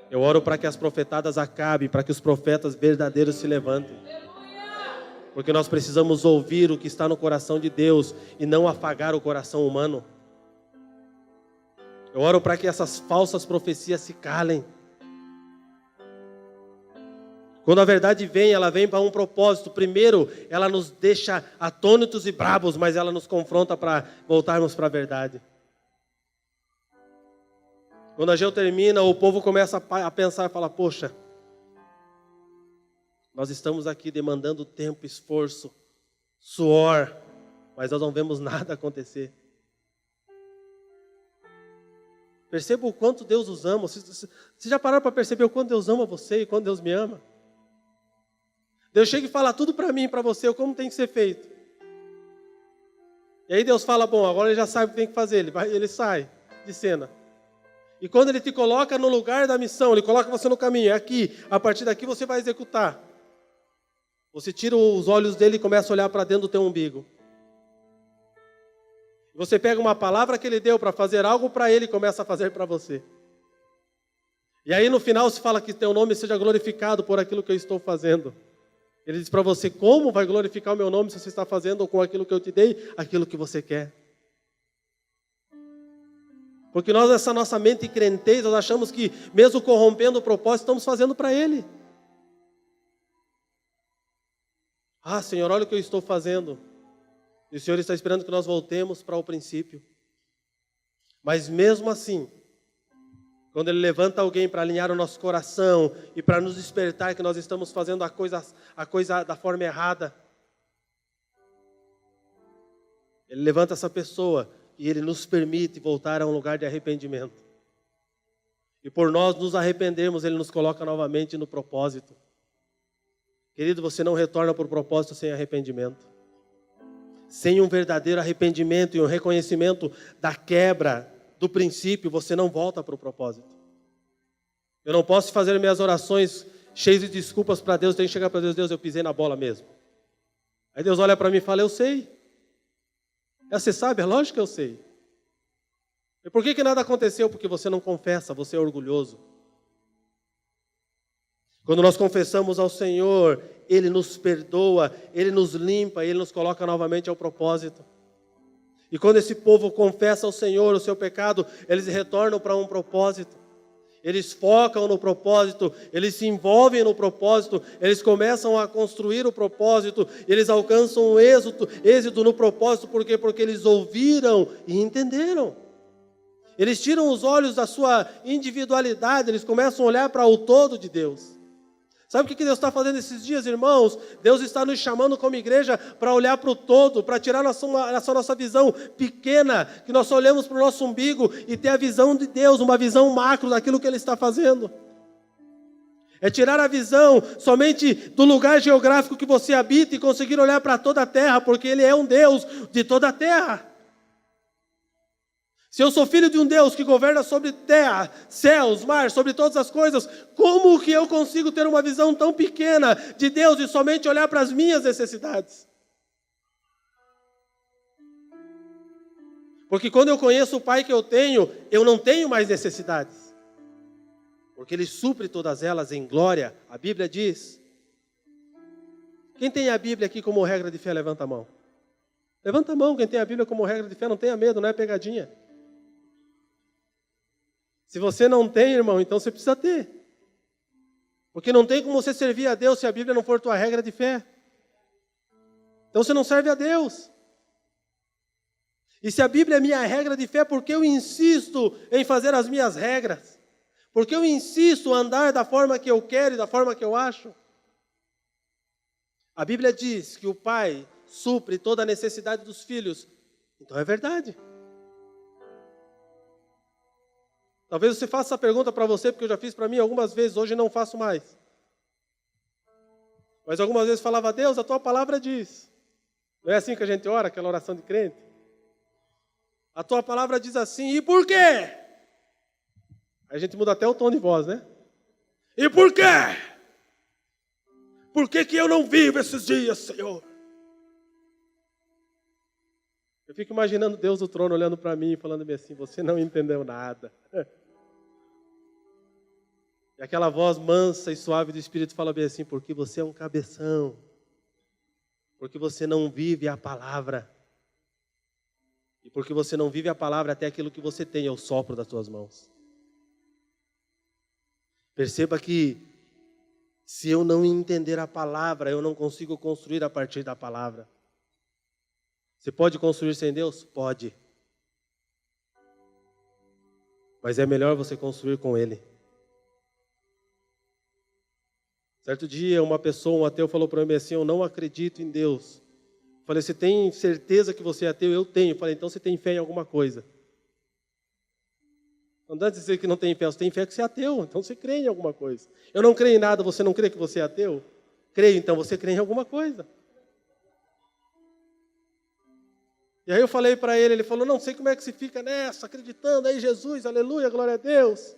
Speaker 1: Eu oro para que as profetadas acabem, para que os profetas verdadeiros se levantem. Porque nós precisamos ouvir o que está no coração de Deus e não afagar o coração humano. Eu oro para que essas falsas profecias se calem. Quando a verdade vem, ela vem para um propósito. Primeiro, ela nos deixa atônitos e bravos, mas ela nos confronta para voltarmos para a verdade. Quando Ageu termina, o povo começa a pensar e falar: poxa, nós estamos aqui demandando tempo, esforço, suor, mas nós não vemos nada acontecer. Perceba o quanto Deus os ama. Vocês já pararam para perceber o quanto Deus ama você e quanto Deus me ama? Deus chega e fala tudo para mim e para você, como tem que ser feito. E aí Deus fala, bom, agora ele já sabe o que tem que fazer, ele sai de cena. E quando ele te coloca no lugar da missão, ele coloca você no caminho, é aqui, a partir daqui você vai executar. Você tira os olhos dele e começa a olhar para dentro do teu umbigo. Você pega uma palavra que ele deu para fazer algo para ele e começa a fazer para você. E aí no final se fala que teu nome seja glorificado por aquilo que eu estou fazendo. Ele diz para você, como vai glorificar o meu nome se você está fazendo com aquilo que eu te dei, aquilo que você quer. Porque nós, essa nossa mente crentez, nós achamos que mesmo corrompendo o propósito, estamos fazendo para ele. Ah, Senhor, olha o que eu estou fazendo. E o Senhor está esperando que nós voltemos para o princípio. Mas mesmo assim, quando Ele levanta alguém para alinhar o nosso coração e para nos despertar que nós estamos fazendo a coisa da forma errada, Ele levanta essa pessoa e Ele nos permite voltar a um lugar de arrependimento. E por nós nos arrependermos, Ele nos coloca novamente no propósito. Querido, você não retorna para o propósito sem arrependimento. Sem um verdadeiro arrependimento e um reconhecimento da quebra do princípio, você não volta para o propósito. Eu não posso fazer minhas orações cheias de desculpas para Deus, tenho que chegar para Deus, Deus, eu pisei na bola mesmo. Aí Deus olha para mim e fala, eu sei. Você sabe? É lógico que eu sei. E por que nada aconteceu? Porque você não confessa, você é orgulhoso. Quando nós confessamos ao Senhor, Ele nos perdoa, Ele nos limpa, Ele nos coloca novamente ao propósito. E quando esse povo confessa ao Senhor o seu pecado, eles retornam para um propósito. Eles focam no propósito, eles se envolvem no propósito, eles começam a construir o propósito, eles alcançam um êxito no propósito, por quê? Porque eles ouviram e entenderam. Eles tiram os olhos da sua individualidade, eles começam a olhar para o todo de Deus. Sabe o que Deus está fazendo esses dias, irmãos? Deus está nos chamando como igreja para olhar para o todo, para tirar essa nossa visão pequena, que nós só olhamos para o nosso umbigo e ter a visão de Deus, uma visão macro daquilo que Ele está fazendo. É tirar a visão somente do lugar geográfico que você habita e conseguir olhar para toda a terra, porque Ele é um Deus de toda a terra. Se eu sou filho de um Deus que governa sobre terra, céus, mar, sobre todas as coisas, como que eu consigo ter uma visão tão pequena de Deus e somente olhar para as minhas necessidades? Porque quando eu conheço o Pai que eu não tenho mais necessidades. Porque Ele supre todas elas em glória. A Bíblia diz. Quem tem a Bíblia aqui como regra de fé, levanta a mão. Levanta a mão, quem tem a Bíblia como regra de fé, não tenha medo, não é pegadinha. Se você não tem, irmão, então você precisa ter. Porque não tem como você servir a Deus se a Bíblia não for tua regra de fé. Então você não serve a Deus. E se a Bíblia é minha regra de fé, por que eu insisto em fazer as minhas regras? Por que eu insisto em andar da forma que eu quero e da forma que eu acho? A Bíblia diz que o Pai supre toda a necessidade dos filhos. Então é verdade. Talvez você faça essa pergunta para você, porque eu já fiz para mim algumas vezes, hoje não faço mais. Mas algumas vezes falava, Deus, a tua palavra diz. Não é assim que a gente ora, aquela oração de crente? A tua palavra diz assim, e por quê? Aí a gente muda até o tom de voz, né? E por quê? Por que eu não vivo esses dias, Senhor? Eu fico imaginando Deus do trono olhando para mim e falando-me assim, você não entendeu nada. E aquela voz mansa e suave do Espírito fala bem assim, porque você é um cabeção. Porque você não vive a palavra. E porque você não vive a palavra, até aquilo que você tem é o sopro das tuas mãos. Perceba que se eu não entender a palavra, eu não consigo construir a partir da palavra. Você pode construir sem Deus? Pode. Mas é melhor você construir com Ele. Certo dia, uma pessoa, um ateu, falou para mim assim, eu não acredito em Deus. Eu falei, você tem certeza que você é ateu? Eu tenho. Eu falei, então você tem fé em alguma coisa. Não dá dizer que não tem fé, você tem fé que você é ateu, então você crê em alguma coisa. Eu não creio em nada, você não crê que você é ateu? Creio, então você crê em alguma coisa. E aí eu falei para ele falou, não sei como é que se fica nessa, acreditando aí Jesus, aleluia, glória a Deus.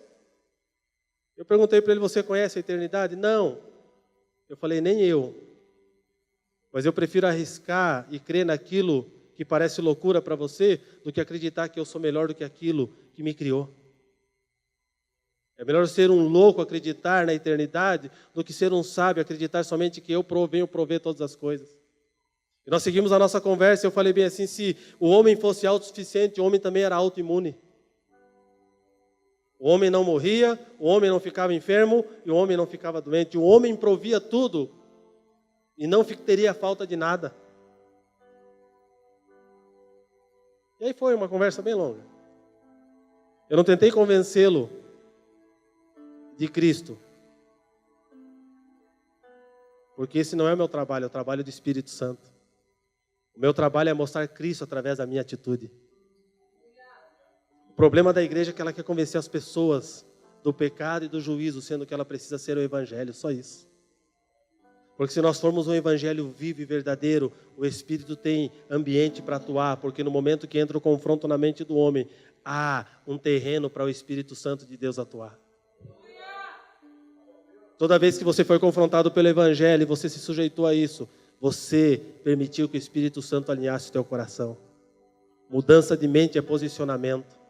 Speaker 1: Eu perguntei para ele, você conhece a eternidade? Não. Eu falei, nem eu. Mas eu prefiro arriscar e crer naquilo que parece loucura para você, do que acreditar que eu sou melhor do que aquilo que me criou. É melhor ser um louco acreditar na eternidade do que ser um sábio acreditar somente que eu venho prover todas as coisas. E nós seguimos a nossa conversa e eu falei bem assim, se o homem fosse autossuficiente, o homem também era autoimune. O homem não morria, o homem não ficava enfermo e o homem não ficava doente. O homem provia tudo e não teria falta de nada. E aí foi uma conversa bem longa. Eu não tentei convencê-lo de Cristo. Porque esse não é o meu trabalho, é o trabalho do Espírito Santo. O meu trabalho é mostrar Cristo através da minha atitude. O problema da igreja é que ela quer convencer as pessoas do pecado e do juízo, sendo que ela precisa ser o evangelho, só isso. Porque se nós formos um evangelho vivo e verdadeiro, o Espírito tem ambiente para atuar, porque no momento que entra o confronto na mente do homem, há um terreno para o Espírito Santo de Deus atuar. Toda vez que você foi confrontado pelo evangelho e você se sujeitou a isso, você permitiu que o Espírito Santo alinhasse o teu coração. Mudança de mente é posicionamento.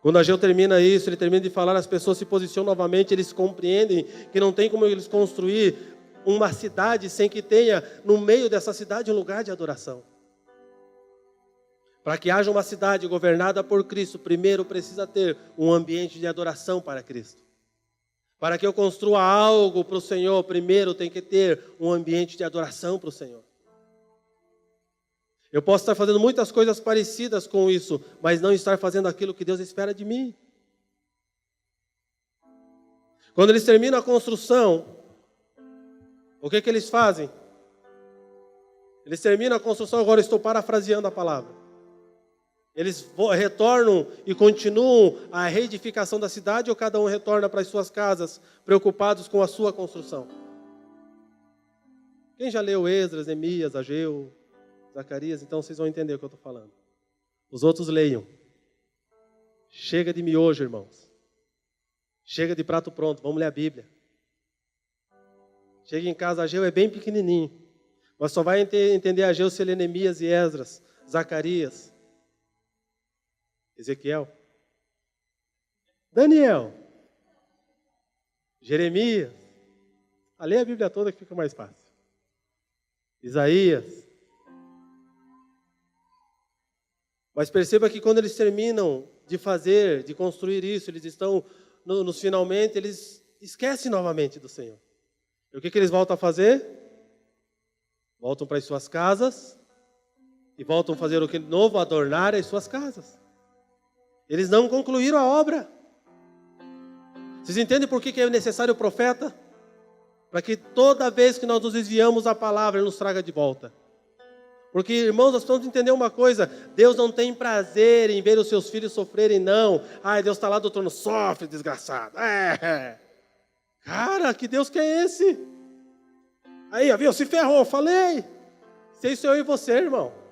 Speaker 1: Quando Ageu termina isso, ele termina de falar, as pessoas se posicionam novamente, eles compreendem que não tem como eles construir uma cidade sem que tenha no meio dessa cidade um lugar de adoração. Para que haja uma cidade governada por Cristo, primeiro precisa ter um ambiente de adoração para Cristo. Para que eu construa algo para o Senhor, primeiro tem que ter um ambiente de adoração para o Senhor. Eu posso estar fazendo muitas coisas parecidas com isso, mas não estar fazendo aquilo que Deus espera de mim. Quando eles terminam a construção, o que eles fazem? Eles terminam a construção, agora estou parafraseando a palavra. Eles retornam e continuam a reedificação da cidade ou cada um retorna para as suas casas, preocupados com a sua construção? Quem já leu Esdras, Neemias, Ageu, Zacarias, então vocês vão entender o que eu estou falando. Os outros leiam. Chega de miojo, irmãos. Chega de prato pronto, vamos ler a Bíblia. Chega em casa, Ageu é bem pequenininho. Mas só vai entender Ageu se ler Neemias e Esdras, Zacarias, Ezequiel, Daniel, Jeremias. Lê a Bíblia toda que fica mais fácil. Isaías. Mas perceba que quando eles terminam de fazer, de construir isso, eles estão nos finalmente, eles esquecem novamente do Senhor. E o que eles voltam a fazer? Voltam para as suas casas e voltam a fazer o que de novo? Adornar as suas casas. Eles não concluíram a obra. Vocês entendem por que é necessário o profeta? Para que toda vez que nós nos desviamos da palavra, ele nos traga de volta. Porque, irmãos, nós precisamos entender uma coisa. Deus não tem prazer em ver os seus filhos sofrerem, não. Ai, Deus está lá do trono, sofre, desgraçado. Cara, que Deus que é esse? Aí, viu, se ferrou, falei. Sei se eu e você, irmão.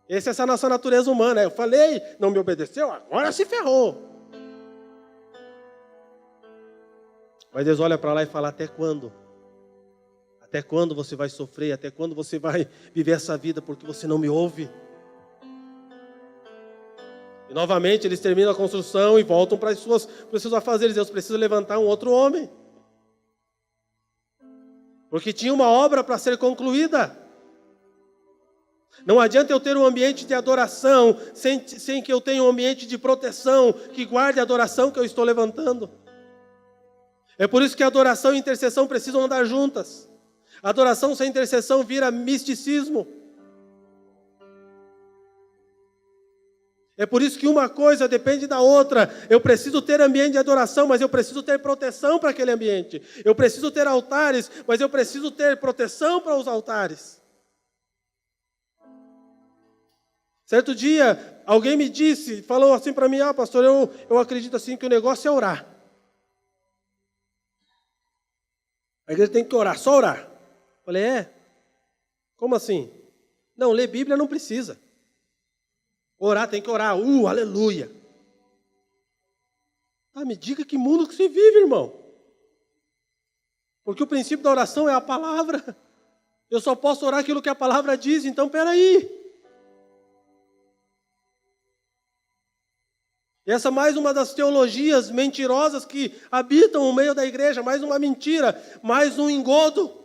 Speaker 1: Essa é essa nossa natureza humana. Eu falei, não me obedeceu, agora se ferrou. Mas Deus olha para lá e fala, até quando? Até quando você vai sofrer? Até quando você vai viver essa vida porque você não me ouve? E novamente eles terminam a construção e voltam para os seus afazeres. Deus precisa levantar um outro homem. Porque tinha uma obra para ser concluída. Não adianta eu ter um ambiente de adoração sem que eu tenha um ambiente de proteção que guarde a adoração que eu estou levantando. É por isso que a adoração e a intercessão precisam andar juntas. A adoração sem intercessão vira misticismo. É por isso que uma coisa depende da outra. Eu preciso ter ambiente de adoração, mas eu preciso ter proteção para aquele ambiente. Eu preciso ter altares, mas eu preciso ter proteção para os altares. Certo dia, alguém me disse, falou assim para mim, pastor, eu acredito assim que o negócio é orar. A igreja tem que orar, só orar. Falei, como assim? Não, ler Bíblia não precisa. Orar, tem que orar, aleluia. Me diga que mundo que você vive, irmão. Porque o princípio da oração é a palavra. Eu só posso orar aquilo que a palavra diz, então peraí. Essa é mais uma das teologias mentirosas que habitam no meio da igreja, mais uma mentira, mais um engodo.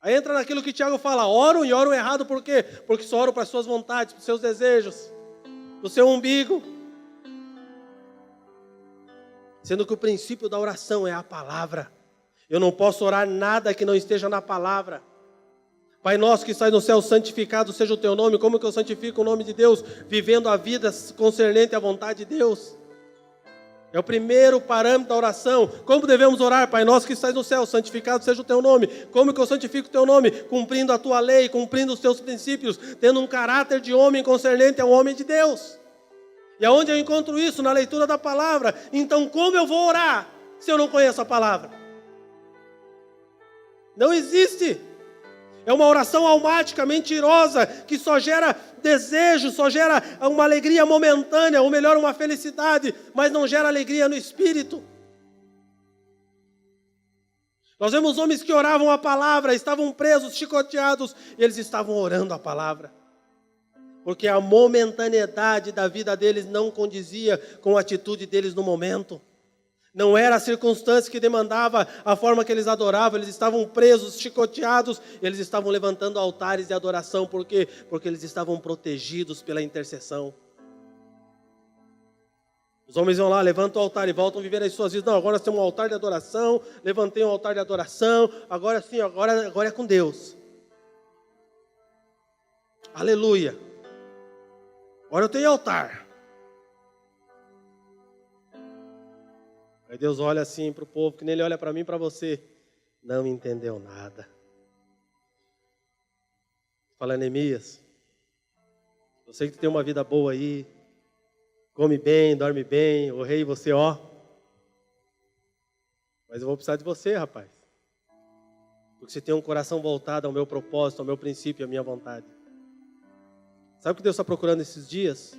Speaker 1: Aí entra naquilo que Tiago fala, oram e oram errado, por quê? Porque só oram para as suas vontades, para os seus desejos, para o seu umbigo. Sendo que o princípio da oração é a palavra. Eu não posso orar nada que não esteja na palavra. Pai nosso que estás no céu, santificado seja o teu nome. Como que eu santifico o nome de Deus? Vivendo a vida concernente à vontade de Deus. É o primeiro parâmetro da oração. Como devemos orar? Pai nosso que estás no céu, santificado seja o teu nome. Como que eu santifico o teu nome? Cumprindo a tua lei, cumprindo os teus princípios, tendo um caráter de homem concernente ao homem de Deus. E aonde eu encontro isso? Na leitura da palavra. Então como eu vou orar se eu não conheço a palavra? Não existe. É uma oração almática, mentirosa, que só gera desejo, só gera uma alegria momentânea, ou melhor, uma felicidade, mas não gera alegria no espírito. Nós vemos homens que oravam a palavra, estavam presos, chicoteados, e eles estavam orando a palavra. Porque a momentaneidade da vida deles não condizia com a atitude deles no momento. Não era a circunstância que demandava a forma que eles adoravam, eles estavam presos, chicoteados, eles estavam levantando altares de adoração, por quê? Porque eles estavam protegidos pela intercessão. Os homens vão lá, levantam o altar e voltam a viver as suas vidas. Não, agora nós temos um altar de adoração, levantei um altar de adoração, agora sim, agora é com Deus. Aleluia. Agora eu tenho altar. Aí Deus olha assim para o povo, que nem Ele olha para mim e para você. Não entendeu nada. Fala, Neemias, eu sei que tu tem uma vida boa aí, come bem, dorme bem, o rei você, mas eu vou precisar de você, rapaz. Porque você tem um coração voltado ao meu propósito, ao meu princípio, à minha vontade. Sabe o que Deus está procurando esses dias?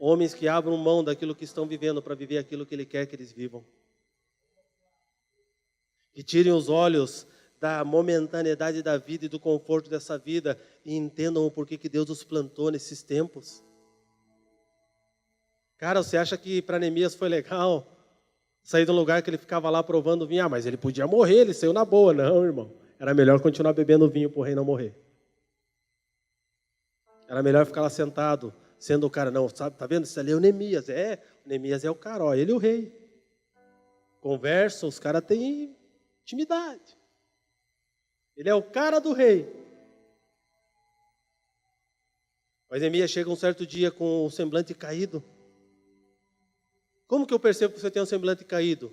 Speaker 1: Homens que abram mão daquilo que estão vivendo para viver aquilo que Ele quer que eles vivam. Que tirem os olhos da momentaneidade da vida e do conforto dessa vida e entendam o porquê que Deus os plantou nesses tempos. Cara, você acha que para Neemias foi legal sair de um lugar que ele ficava lá provando vinho? Mas ele podia morrer, ele saiu na boa. Não, irmão. Era melhor continuar bebendo vinho para o rei não morrer. Era melhor ficar lá sentado, sendo o cara, não, sabe, tá vendo? Isso ali é o Neemias. O Neemias é o cara, ele é o rei. Conversa, os caras têm intimidade. Ele é o cara do rei. Mas Neemias chega um certo dia com o semblante caído. Como que eu percebo que você tem um semblante caído?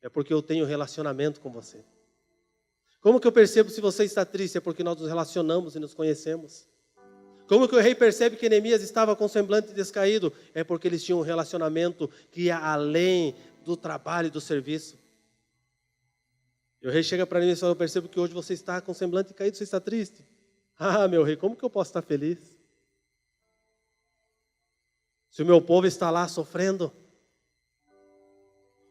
Speaker 1: É porque eu tenho relacionamento com você. Como que eu percebo se você está triste? É porque nós nos relacionamos e nos conhecemos. Como que o rei percebe que Neemias estava com o semblante descaído? É porque eles tinham um relacionamento que ia além do trabalho e do serviço. E o rei chega para Neemias e fala, eu percebo que hoje você está com o semblante caído, você está triste. Ah, meu rei, como que eu posso estar feliz? Se o meu povo está lá sofrendo,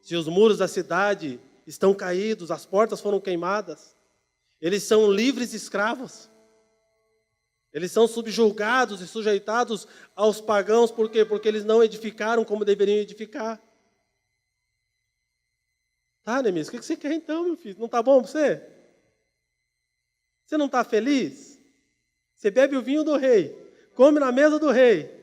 Speaker 1: se os muros da cidade estão caídos, as portas foram queimadas, eles são livres escravos. Eles são subjugados e sujeitados aos pagãos, por quê? Porque eles não edificaram como deveriam edificar. Tá, Neemias, o que você quer então, meu filho? Não está bom para você? Você não está feliz? Você bebe o vinho do rei, come na mesa do rei.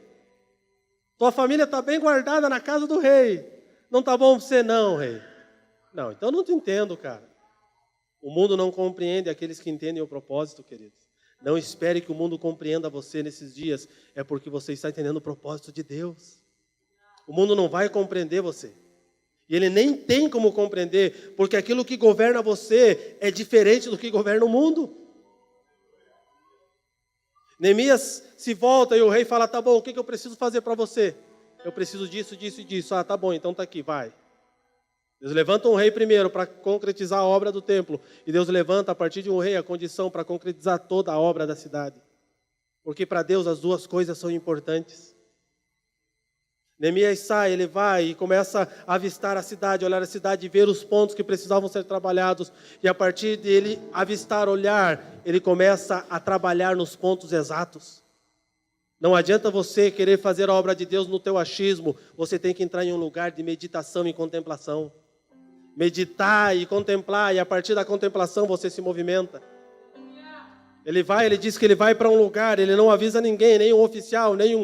Speaker 1: Tua família está bem guardada na casa do rei. Não está bom para você não, rei? Não, então eu não te entendo, cara. O mundo não compreende aqueles que entendem o propósito, queridos. Não espere que o mundo compreenda você nesses dias, é porque você está entendendo o propósito de Deus. O mundo não vai compreender você. E ele nem tem como compreender, porque aquilo que governa você é diferente do que governa o mundo. Neemias se volta e o rei fala, tá bom, o que eu preciso fazer para você? Eu preciso disso, disso e disso. Ah, tá bom, então tá aqui, vai. Deus levanta um rei primeiro para concretizar a obra do templo. E Deus levanta a partir de um rei a condição para concretizar toda a obra da cidade. Porque para Deus as duas coisas são importantes. Neemias sai, ele vai e começa a avistar a cidade, olhar a cidade e ver os pontos que precisavam ser trabalhados. E a partir dele avistar, olhar, ele começa a trabalhar nos pontos exatos. Não adianta você querer fazer a obra de Deus no teu achismo, você tem que entrar em um lugar de meditação e contemplação. Meditar e contemplar, e a partir da contemplação você se movimenta. Ele diz que ele vai para um lugar, ele não avisa ninguém, nem um oficial, nem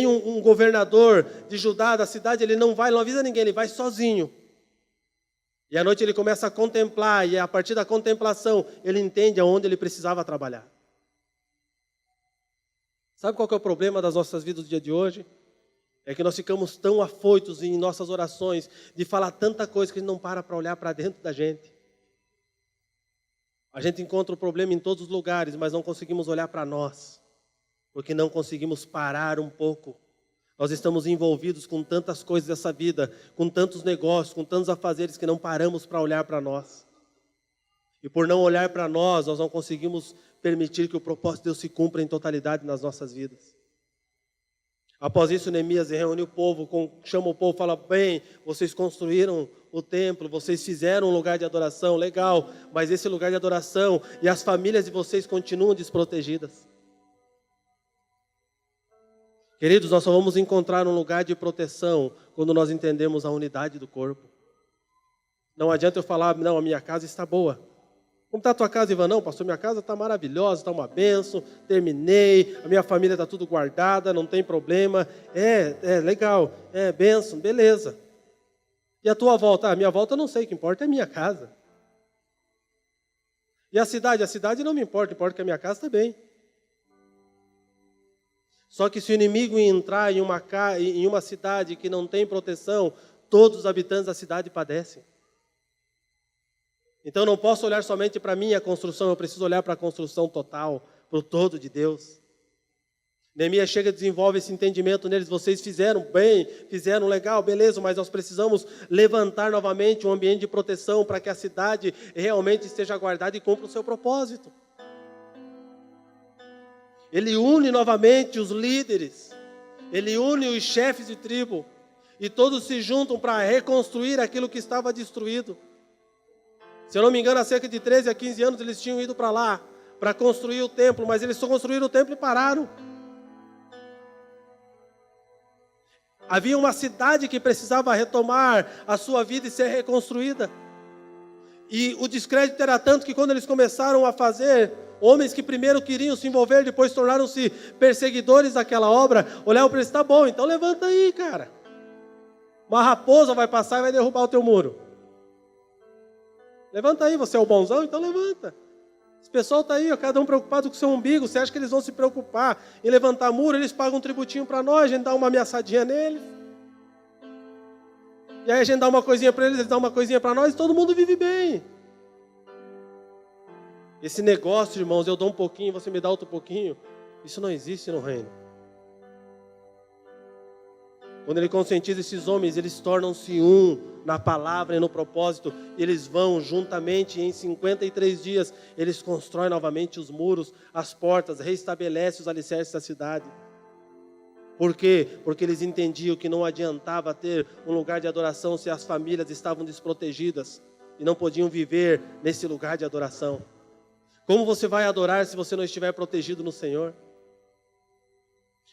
Speaker 1: um governador de Judá, da cidade, ele não avisa ninguém, ele vai sozinho. E à noite ele começa a contemplar, e a partir da contemplação, ele entende aonde ele precisava trabalhar. Sabe qual que é o problema das nossas vidas do dia de hoje? É que nós ficamos tão afoitos em nossas orações, de falar tanta coisa que a gente não para olhar para dentro da gente. A gente encontra o problema em todos os lugares, mas não conseguimos olhar para nós, porque não conseguimos parar um pouco. Nós estamos envolvidos com tantas coisas dessa vida, com tantos negócios, com tantos afazeres, que não paramos para olhar para nós. E por não olhar para nós não conseguimos permitir que o propósito de Deus se cumpra em totalidade nas nossas vidas. Após isso, Neemias reúne o povo, chama o povo e fala, bem, vocês construíram o templo, vocês fizeram um lugar de adoração, legal, mas esse lugar de adoração e as famílias de vocês continuam desprotegidas. Queridos, nós só vamos encontrar um lugar de proteção quando nós entendemos a unidade do corpo. Não adianta eu falar, não, a minha casa está boa. Como está a tua casa, Ivan? Não, pastor, minha casa está maravilhosa, está uma bênção, terminei, a minha família está tudo guardada, não tem problema. Legal, bênção, beleza. E a tua volta? A minha volta eu não sei, o que importa é a minha casa. E a cidade? A cidade não me importa, importa que a minha casa está bem. Só que se o inimigo entrar em uma cidade que não tem proteção, todos os habitantes da cidade padecem. Então eu não posso olhar somente para a minha construção, eu preciso olhar para a construção total, para o todo de Deus. Neemias chega e desenvolve esse entendimento neles, vocês fizeram bem, fizeram legal, beleza, mas nós precisamos levantar novamente um ambiente de proteção para que a cidade realmente esteja guardada e cumpra o seu propósito. Ele une novamente os líderes, ele une os chefes de tribo, e todos se juntam para reconstruir aquilo que estava destruído. Se eu não me engano, há cerca de 13 a 15 anos eles tinham ido para lá, para construir o templo, mas eles só construíram o templo e pararam. Havia uma cidade que precisava retomar a sua vida e ser reconstruída. E o descrédito era tanto que quando eles começaram a fazer, homens que primeiro queriam se envolver, depois tornaram-se perseguidores daquela obra, olhavam para eles, tá bom, então levanta aí, cara. Uma raposa vai passar e vai derrubar o teu muro. Levanta aí, você é o bonzão, então levanta. Esse pessoal está aí, cada um preocupado com o seu umbigo. Você acha que eles vão se preocupar em levantar muro? Eles pagam um tributinho para nós, a gente dá uma ameaçadinha neles. E aí a gente dá uma coisinha para eles dão uma coisinha para nós e todo mundo vive bem. Esse negócio, irmãos, eu dou um pouquinho, você me dá outro pouquinho, isso não existe no reino. Quando ele conscientiza esses homens, eles tornam-se um na palavra e no propósito. Eles vão juntamente, em 53 dias, eles constroem novamente os muros, as portas, restabelecem os alicerces da cidade. Por quê? Porque eles entendiam que não adiantava ter um lugar de adoração se as famílias estavam desprotegidas e não podiam viver nesse lugar de adoração. Como você vai adorar se você não estiver protegido no Senhor?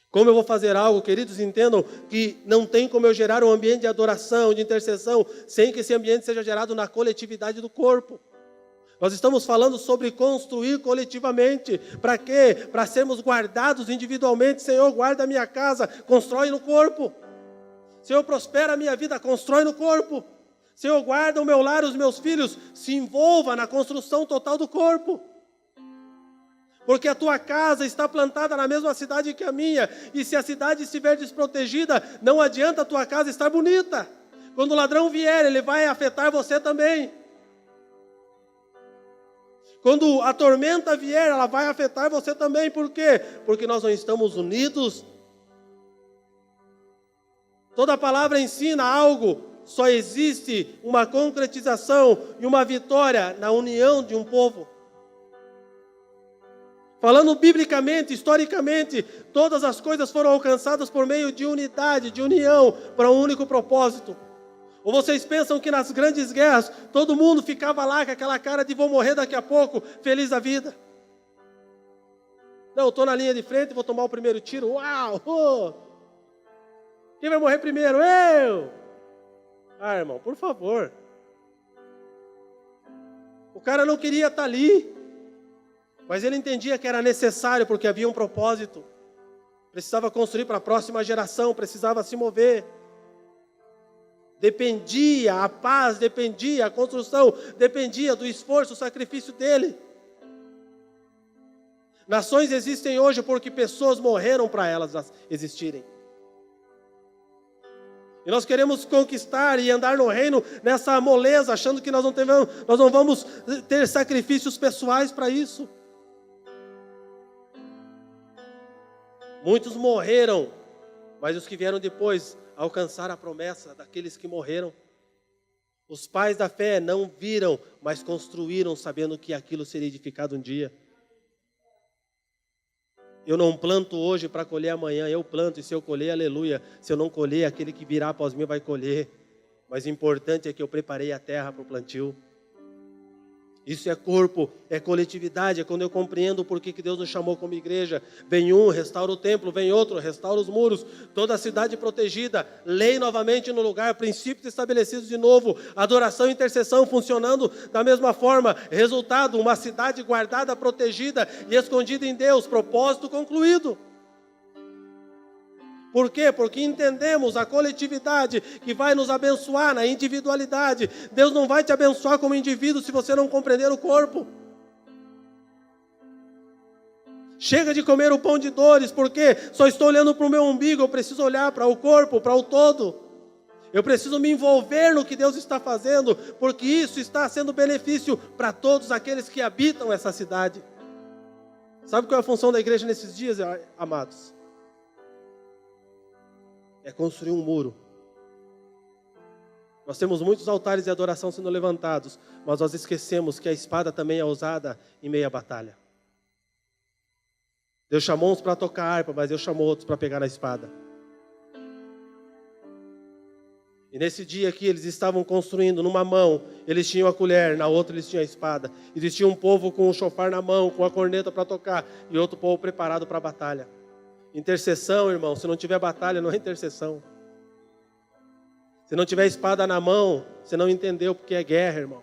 Speaker 1: Como eu vou fazer algo, queridos, entendam que não tem como eu gerar um ambiente de adoração, de intercessão, sem que esse ambiente seja gerado na coletividade do corpo. Nós estamos falando sobre construir coletivamente. Para quê? Para sermos guardados individualmente. Senhor, guarda a minha casa, constrói no corpo. Senhor, prospera a minha vida, constrói no corpo. Senhor, guarda o meu lar, os meus filhos, se envolva na construção total do corpo. Porque a tua casa está plantada na mesma cidade que a minha. E se a cidade estiver desprotegida, não adianta a tua casa estar bonita. Quando o ladrão vier, ele vai afetar você também. Quando a tormenta vier, ela vai afetar você também. Por quê? Porque nós não estamos unidos. Toda palavra ensina algo. Só existe uma concretização e uma vitória na união de um povo. Falando biblicamente, historicamente, todas as coisas foram alcançadas por meio de unidade, de união, para um único propósito. Ou vocês pensam que nas grandes guerras, todo mundo ficava lá com aquela cara de vou morrer daqui a pouco, feliz da vida? Não, eu estou na linha de frente, vou tomar o primeiro tiro, uau! Oh! Quem vai morrer primeiro? Eu! Ah, irmão, por favor. O cara não queria estar ali, mas ele entendia que era necessário, porque havia um propósito. Precisava construir para a próxima geração, precisava se mover. Dependia, a paz dependia, a construção dependia do esforço, do sacrifício dele. Nações existem hoje porque pessoas morreram para elas existirem. E nós queremos conquistar e andar no reino nessa moleza, achando que nós não vamos ter sacrifícios pessoais para isso. Muitos morreram, mas os que vieram depois alcançaram a promessa daqueles que morreram. Os pais da fé não viram, mas construíram sabendo que aquilo seria edificado um dia. Eu não planto hoje para colher amanhã, eu planto e se eu colher, aleluia. Se eu não colher, aquele que virá após mim vai colher. Mas o importante é que eu preparei a terra para o plantio. Isso é corpo, é coletividade, é quando eu compreendo por que Deus nos chamou como igreja. Vem um, restaura o templo, vem outro, restaura os muros, toda a cidade protegida, lei novamente no lugar, princípios estabelecidos de novo, adoração e intercessão funcionando da mesma forma. Resultado, uma cidade guardada, protegida e escondida em Deus, propósito concluído. Por quê? Porque entendemos a coletividade que vai nos abençoar na individualidade. Deus não vai te abençoar como indivíduo se você não compreender o corpo. Chega de comer o pão de dores, porque só estou olhando para o meu umbigo, eu preciso olhar para o corpo, para o todo. Eu preciso me envolver no que Deus está fazendo, porque isso está sendo benefício para todos aqueles que habitam essa cidade. Sabe qual é a função da igreja nesses dias, amados? É construir um muro. Nós temos muitos altares de adoração sendo levantados, mas nós esquecemos que a espada também é usada em meio à batalha. Deus chamou uns para tocar harpa, mas Deus chamou outros para pegar na espada. E nesse dia aqui eles estavam construindo, numa mão eles tinham a colher, na outra eles tinham a espada. Existia um povo com o chofar na mão, com a corneta para tocar, e outro povo preparado para a batalha. Intercessão, irmão, se não tiver batalha, não é intercessão. Se não tiver espada na mão, você não entendeu porque é guerra, irmão.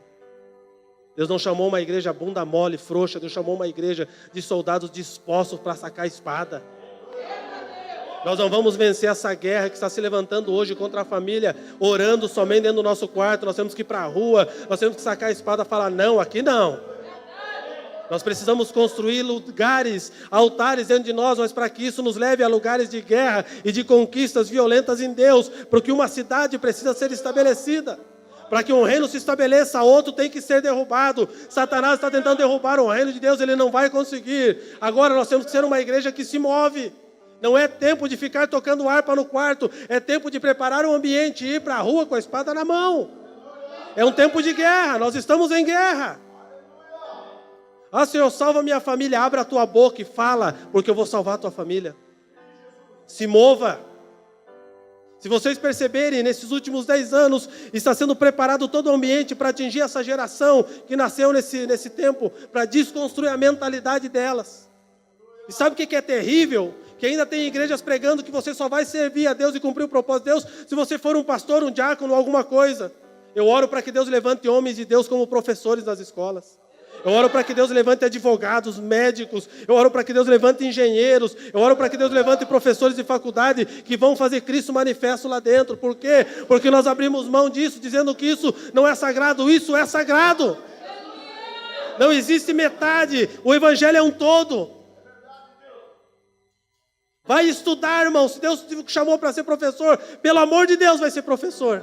Speaker 1: Deus não chamou uma igreja bunda mole, frouxa. Deus chamou uma igreja de soldados dispostos para sacar a espada. Nós não vamos vencer essa guerra que está se levantando hoje contra a família, orando somente dentro do nosso quarto. Nós temos que ir para a rua, nós temos que sacar a espada e falar, não, aqui não. Nós precisamos construir lugares, altares dentro de nós, mas para que isso nos leve a lugares de guerra e de conquistas violentas em Deus, porque uma cidade precisa ser estabelecida. Para que um reino se estabeleça, outro tem que ser derrubado. Satanás está tentando derrubar o reino de Deus, ele não vai conseguir. Agora nós temos que ser uma igreja que se move. Não é tempo de ficar tocando harpa no quarto, é tempo de preparar um ambiente e ir para a rua com a espada na mão. É um tempo de guerra, nós estamos em guerra. Ah, Senhor, salva minha família. Abra a tua boca e fala, porque eu vou salvar a tua família. Se mova. Se vocês perceberem, nesses últimos 10 anos, está sendo preparado todo o ambiente para atingir essa geração que nasceu nesse tempo, para desconstruir a mentalidade delas. E sabe o que é terrível? Que ainda tem igrejas pregando que você só vai servir a Deus e cumprir o propósito de Deus se você for um pastor, um diácono, alguma coisa. Eu oro para que Deus levante homens de Deus como professores das escolas. Eu oro para que Deus levante advogados, médicos. Eu oro para que Deus levante engenheiros. Eu oro para que Deus levante professores de faculdade que vão fazer Cristo manifesto lá dentro. Por quê? Porque nós abrimos mão disso, dizendo que isso não é sagrado. Isso é sagrado. Não existe metade. O evangelho é um todo. Vai estudar, irmão. Se Deus te chamou para ser professor, pelo amor de Deus vai ser professor.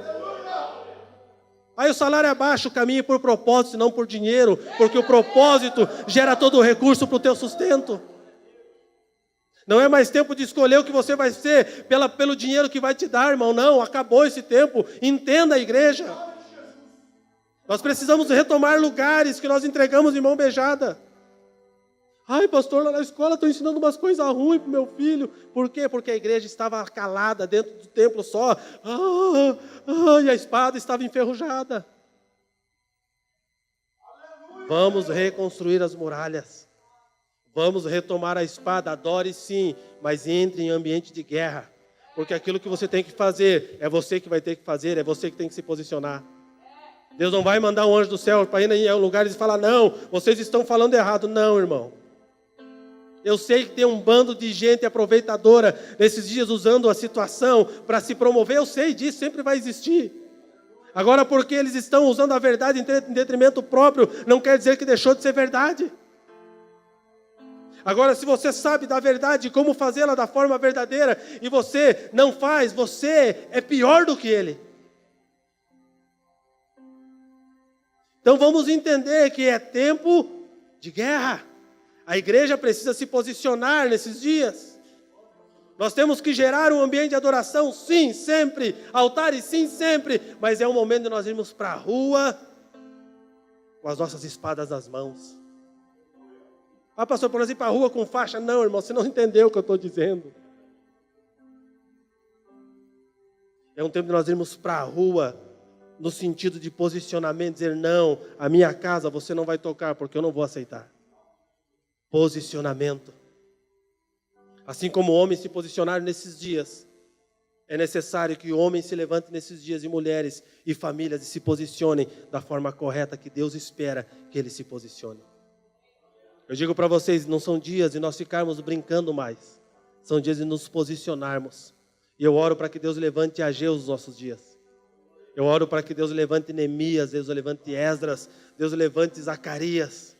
Speaker 1: Aí o salário é baixo, caminhe por propósito, não por dinheiro, porque o propósito gera todo o recurso para o teu sustento. Não é mais tempo de escolher o que você vai ser pelo dinheiro que vai te dar, irmão. Não, acabou esse tempo. Entenda a igreja. Nós precisamos retomar lugares que nós entregamos de mão beijada. Ai, pastor, lá na escola estão ensinando umas coisas ruins para o meu filho. Por quê? Porque a igreja estava calada dentro do templo só. E a espada estava enferrujada. Vamos reconstruir as muralhas. Vamos retomar a espada. Adore sim, mas entre em ambiente de guerra. Porque aquilo que você tem que fazer, é você que vai ter que fazer, é você que tem que se posicionar. Deus não vai mandar um anjo do céu para ir em lugares e falar, não, vocês estão falando errado. Não, irmão. Eu sei que tem um bando de gente aproveitadora nesses dias usando a situação para se promover. Eu sei disso, sempre vai existir. Agora, porque eles estão usando a verdade em detrimento próprio, não quer dizer que deixou de ser verdade. Agora, se você sabe da verdade, como fazê-la da forma verdadeira, e você não faz, você é pior do que ele. Então vamos entender que é tempo de guerra. A igreja precisa se posicionar nesses dias. Nós temos que gerar um ambiente de adoração, sim, sempre. Altares, sim, sempre. Mas é o momento de nós irmos para a rua com as nossas espadas nas mãos. Ah, pastor, por exemplo, ir para a rua com faixa? Não, irmão, você não entendeu o que eu estou dizendo. É um tempo de nós irmos para a rua no sentido de posicionamento, dizer, não, a minha casa você não vai tocar porque eu não vou aceitar. Posicionamento. Assim como homens se posicionaram nesses dias, é necessário que homens se levantem nesses dias, e mulheres e famílias, e se posicionem da forma correta que Deus espera que eles se posicionem. Eu digo para vocês, não são dias de nós ficarmos brincando mais, são dias de nos posicionarmos. E eu oro para que Deus levante Ageu nos nossos dias. Eu oro para que Deus levante Neemias, Deus levante Esdras, Deus levante Zacarias.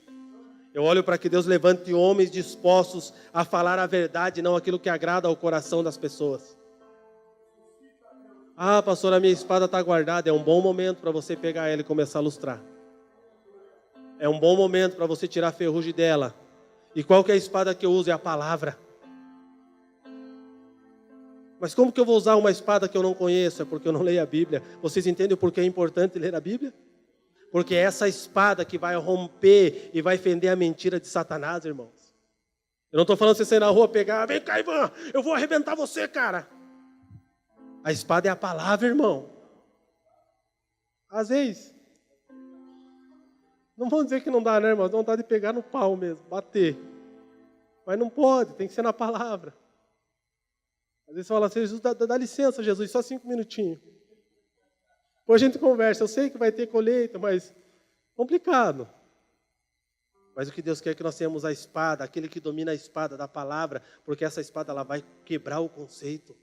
Speaker 1: Eu olho para que Deus levante homens dispostos a falar a verdade, não aquilo que agrada ao coração das pessoas. Ah, pastor, a minha espada está guardada. É um bom momento para você pegar ela e começar a lustrar. É um bom momento para você tirar a ferrugem dela. E qual que é a espada que eu uso? É a palavra. Mas como que eu vou usar uma espada que eu não conheço? É porque eu não leio a Bíblia. Vocês entendem o porquê é importante ler a Bíblia? Porque é essa espada que vai romper e vai fender a mentira de Satanás, irmãos. Eu não estou falando você sair na rua, pegar, vem cá, Ivan, eu vou arrebentar você, cara. A espada é a palavra, irmão. Às vezes, não vão dizer que não dá, né, irmão? Dá vontade de pegar no pau mesmo, bater. Mas não pode, tem que ser na palavra. Às vezes você fala assim, Jesus, dá licença, Jesus, só 5 minutinhos. Depois a gente conversa, eu sei que vai ter colheita, mas complicado. Mas o que Deus quer é que nós tenhamos a espada, aquele que domina a espada da palavra, porque essa espada ela vai quebrar o conceito.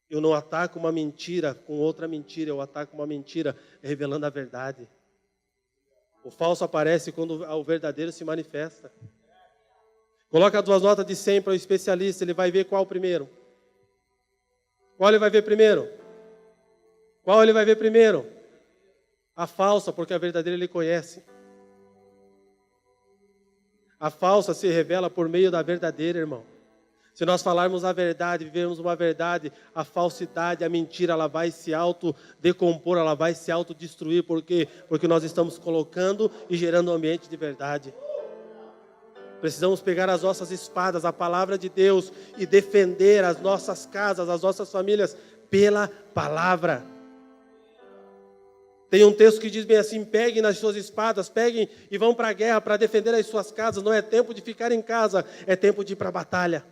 Speaker 1: Eu não ataco uma mentira com outra mentira, eu ataco uma mentira revelando a verdade. O falso aparece quando o verdadeiro se manifesta. Coloca as 2 notas de 100 para o especialista, ele vai ver qual primeiro. Qual ele vai ver primeiro? Qual ele vai ver primeiro? A falsa, porque a verdadeira ele conhece. A falsa se revela por meio da verdadeira, irmão. Se nós falarmos a verdade, vivermos uma verdade, a falsidade, a mentira, ela vai se autodecompor, ela vai se autodestruir. Por quê? Porque nós estamos colocando e gerando um ambiente de verdade. Precisamos pegar as nossas espadas, a palavra de Deus, e defender as nossas casas, as nossas famílias, pela palavra. Tem um texto que diz bem assim, peguem nas suas espadas, peguem e vão para a guerra para defender as suas casas. Não é tempo de ficar em casa, é tempo de ir para a batalha.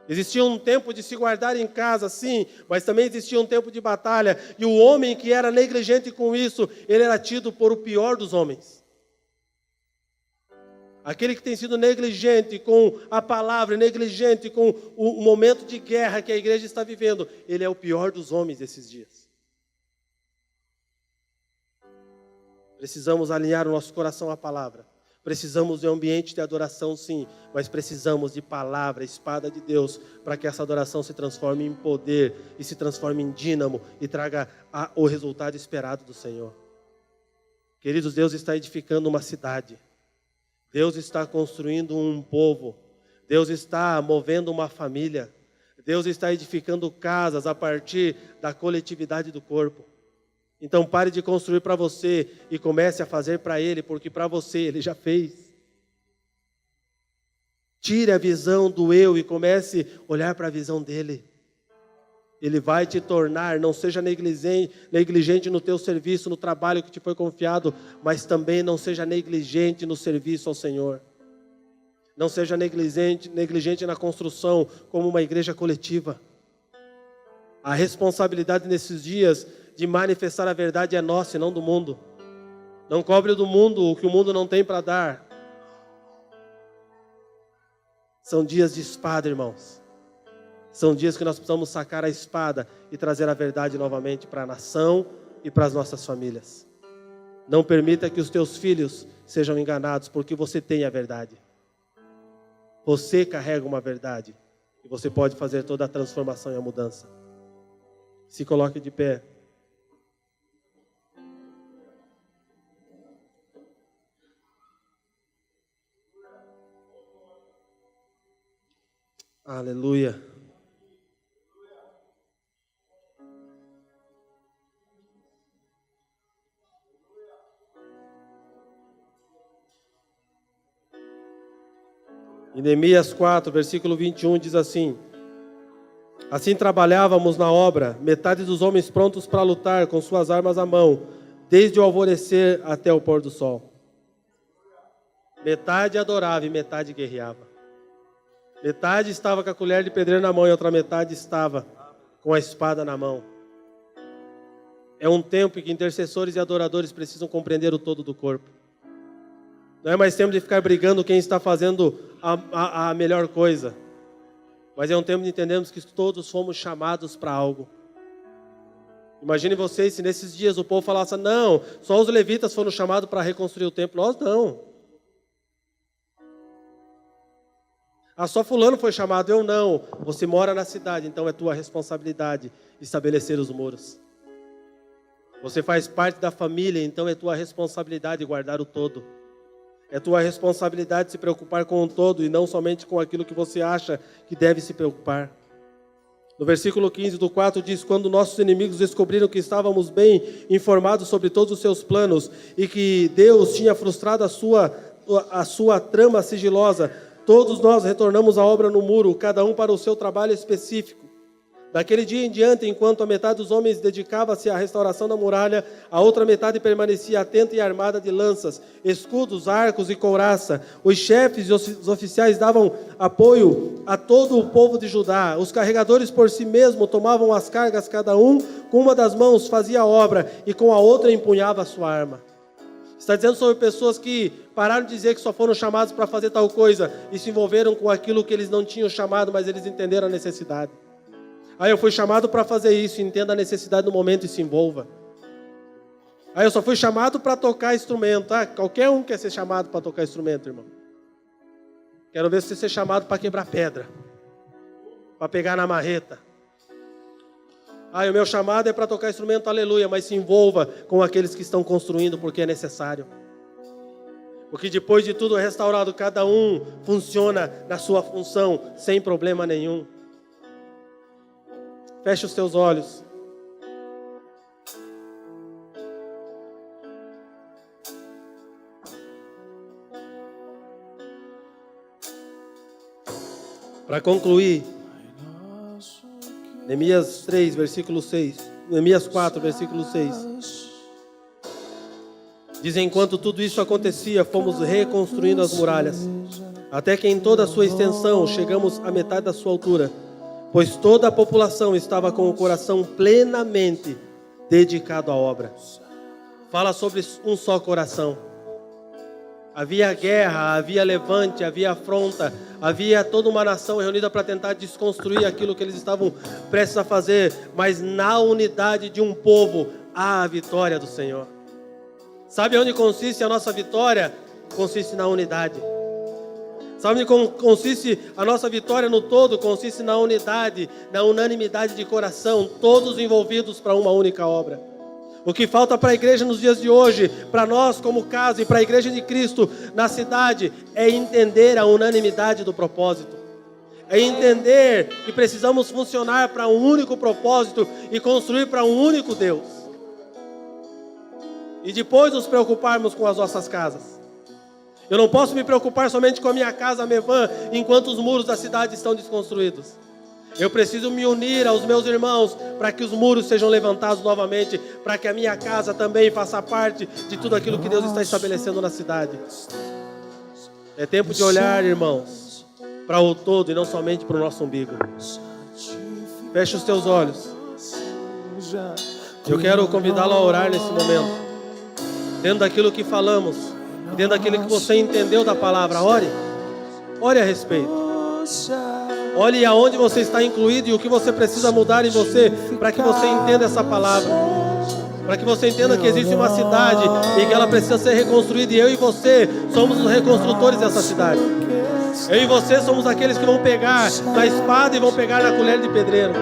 Speaker 1: Existia um tempo de se guardar em casa, sim, mas também existia um tempo de batalha. E o homem que era negligente com isso, ele era tido por o pior dos homens. Aquele que tem sido negligente com a palavra, negligente com o momento de guerra que a igreja está vivendo, ele é o pior dos homens desses dias. Precisamos alinhar o nosso coração à palavra. Precisamos de um ambiente de adoração, sim, mas precisamos de palavra, espada de Deus, para que essa adoração se transforme em poder e se transforme em dínamo e traga o resultado esperado do Senhor. Queridos, Deus está edificando uma cidade. Deus está construindo um povo. Deus está movendo uma família. Deus está edificando casas a partir da coletividade do corpo. Então pare de construir para você e comece a fazer para Ele, porque para você Ele já fez. Tire a visão do eu e comece a olhar para a visão dEle. Ele vai te tornar, não seja negligente no teu serviço, no trabalho que te foi confiado, mas também não seja negligente no serviço ao Senhor. Não seja negligente na construção como uma igreja coletiva. A responsabilidade nesses dias de manifestar a verdade é nossa e não do mundo. Não cobre do mundo o que o mundo não tem para dar. São dias de espada, irmãos. São dias que nós precisamos sacar a espada e trazer a verdade novamente para a nação e para as nossas famílias. Não permita que os teus filhos sejam enganados, porque você tem a verdade. Você carrega uma verdade e você pode fazer toda a transformação e a mudança. Se coloque de pé. Aleluia. Em Neemias 4, versículo 21, diz assim: assim trabalhávamos na obra, metade dos homens prontos para lutar com suas armas à mão, desde o alvorecer até o pôr do sol. Metade adorava e metade guerreava. Metade estava com a colher de pedreiro na mão e outra metade estava com a espada na mão. É um tempo em que intercessores e adoradores precisam compreender o todo do corpo. Não é mais tempo de ficar brigando quem está fazendo a melhor coisa. Mas é um tempo de entendermos que todos fomos chamados para algo. Imagine vocês se nesses dias o povo falasse: não, só os levitas foram chamados para reconstruir o templo. Nós não. Ah, só fulano foi chamado, eu não. Você mora na cidade, então é tua responsabilidade estabelecer os muros. Você faz parte da família, então é tua responsabilidade guardar o todo. É tua responsabilidade se preocupar com o todo e não somente com aquilo que você acha que deve se preocupar. No versículo 15 do 4 diz: quando nossos inimigos descobriram que estávamos bem informados sobre todos os seus planos e que Deus tinha frustrado a sua trama sigilosa, todos nós retornamos à obra no muro, cada um para o seu trabalho específico. Daquele dia em diante, enquanto a metade dos homens dedicava-se à restauração da muralha, a outra metade permanecia atenta e armada de lanças, escudos, arcos e couraça. Os chefes e os oficiais davam apoio a todo o povo de Judá. Os carregadores por si mesmos tomavam as cargas, cada um com uma das mãos fazia a obra e com a outra empunhava a sua arma. Está dizendo sobre pessoas que pararam de dizer que só foram chamados para fazer tal coisa e se envolveram com aquilo que eles não tinham chamado, mas eles entenderam a necessidade. Eu fui chamado para fazer isso, entenda a necessidade do momento e se envolva. Eu só fui chamado para tocar instrumento. Qualquer um quer ser chamado para tocar instrumento, irmão. Quero ver você ser chamado para quebrar pedra, para pegar na marreta. O meu chamado é para tocar instrumento, aleluia, mas se envolva com aqueles que estão construindo, porque é necessário. Porque depois de tudo restaurado, cada um funciona na sua função, sem problema nenhum. Feche os teus olhos. Para concluir, Neemias 3, versículo 6. Neemias 4, versículo 6. Diz: enquanto tudo isso acontecia, fomos reconstruindo as muralhas, até que em toda a sua extensão chegamos à metade da sua altura, pois toda a população estava com o coração plenamente dedicado à obra. Fala sobre um só coração. Havia guerra, havia levante, havia afronta, havia toda uma nação reunida para tentar desconstruir aquilo que eles estavam prestes a fazer, mas na unidade de um povo há a vitória do Senhor. Sabe onde consiste a nossa vitória? consiste na unidade. Sabe como consiste a nossa vitória no todo? Consiste na unidade, na unanimidade de coração, todos envolvidos para uma única obra. O que falta para a igreja nos dias de hoje, para nós como casa e para a igreja de Cristo na cidade, é entender a unanimidade do propósito. É entender que precisamos funcionar para um único propósito e construir para um único Deus. E depois nos preocuparmos com as nossas casas. Eu não posso me preocupar somente com a minha casa Mevan, enquanto os muros da cidade estão desconstruídos. Eu preciso me unir aos meus irmãos para que os muros sejam levantados novamente, para que a minha casa também faça parte de tudo aquilo que Deus está estabelecendo na cidade. É tempo de olhar, irmãos, para o todo e não somente para o nosso umbigo. Feche os teus olhos. Eu quero convidá-lo a orar nesse momento, dentro daquilo que falamos, dentro daquilo que você entendeu da palavra. Ore a respeito. Olhe aonde você está incluído e o que você precisa mudar em você para que você entenda essa palavra. Para que você entenda que existe uma cidade e que ela precisa ser reconstruída. E eu e você somos os reconstrutores dessa cidade. Eu e você somos aqueles que vão pegar na espada e vão pegar na colher de pedreiro.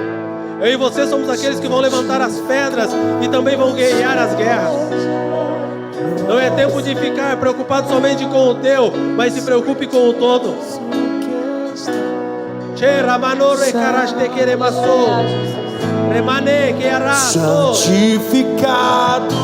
Speaker 1: Eu e você somos aqueles que vão levantar as pedras e também vão guerrear as guerras. Não é tempo de ficar preocupado somente com o teu, mas se preocupe com o todo.
Speaker 2: Santificado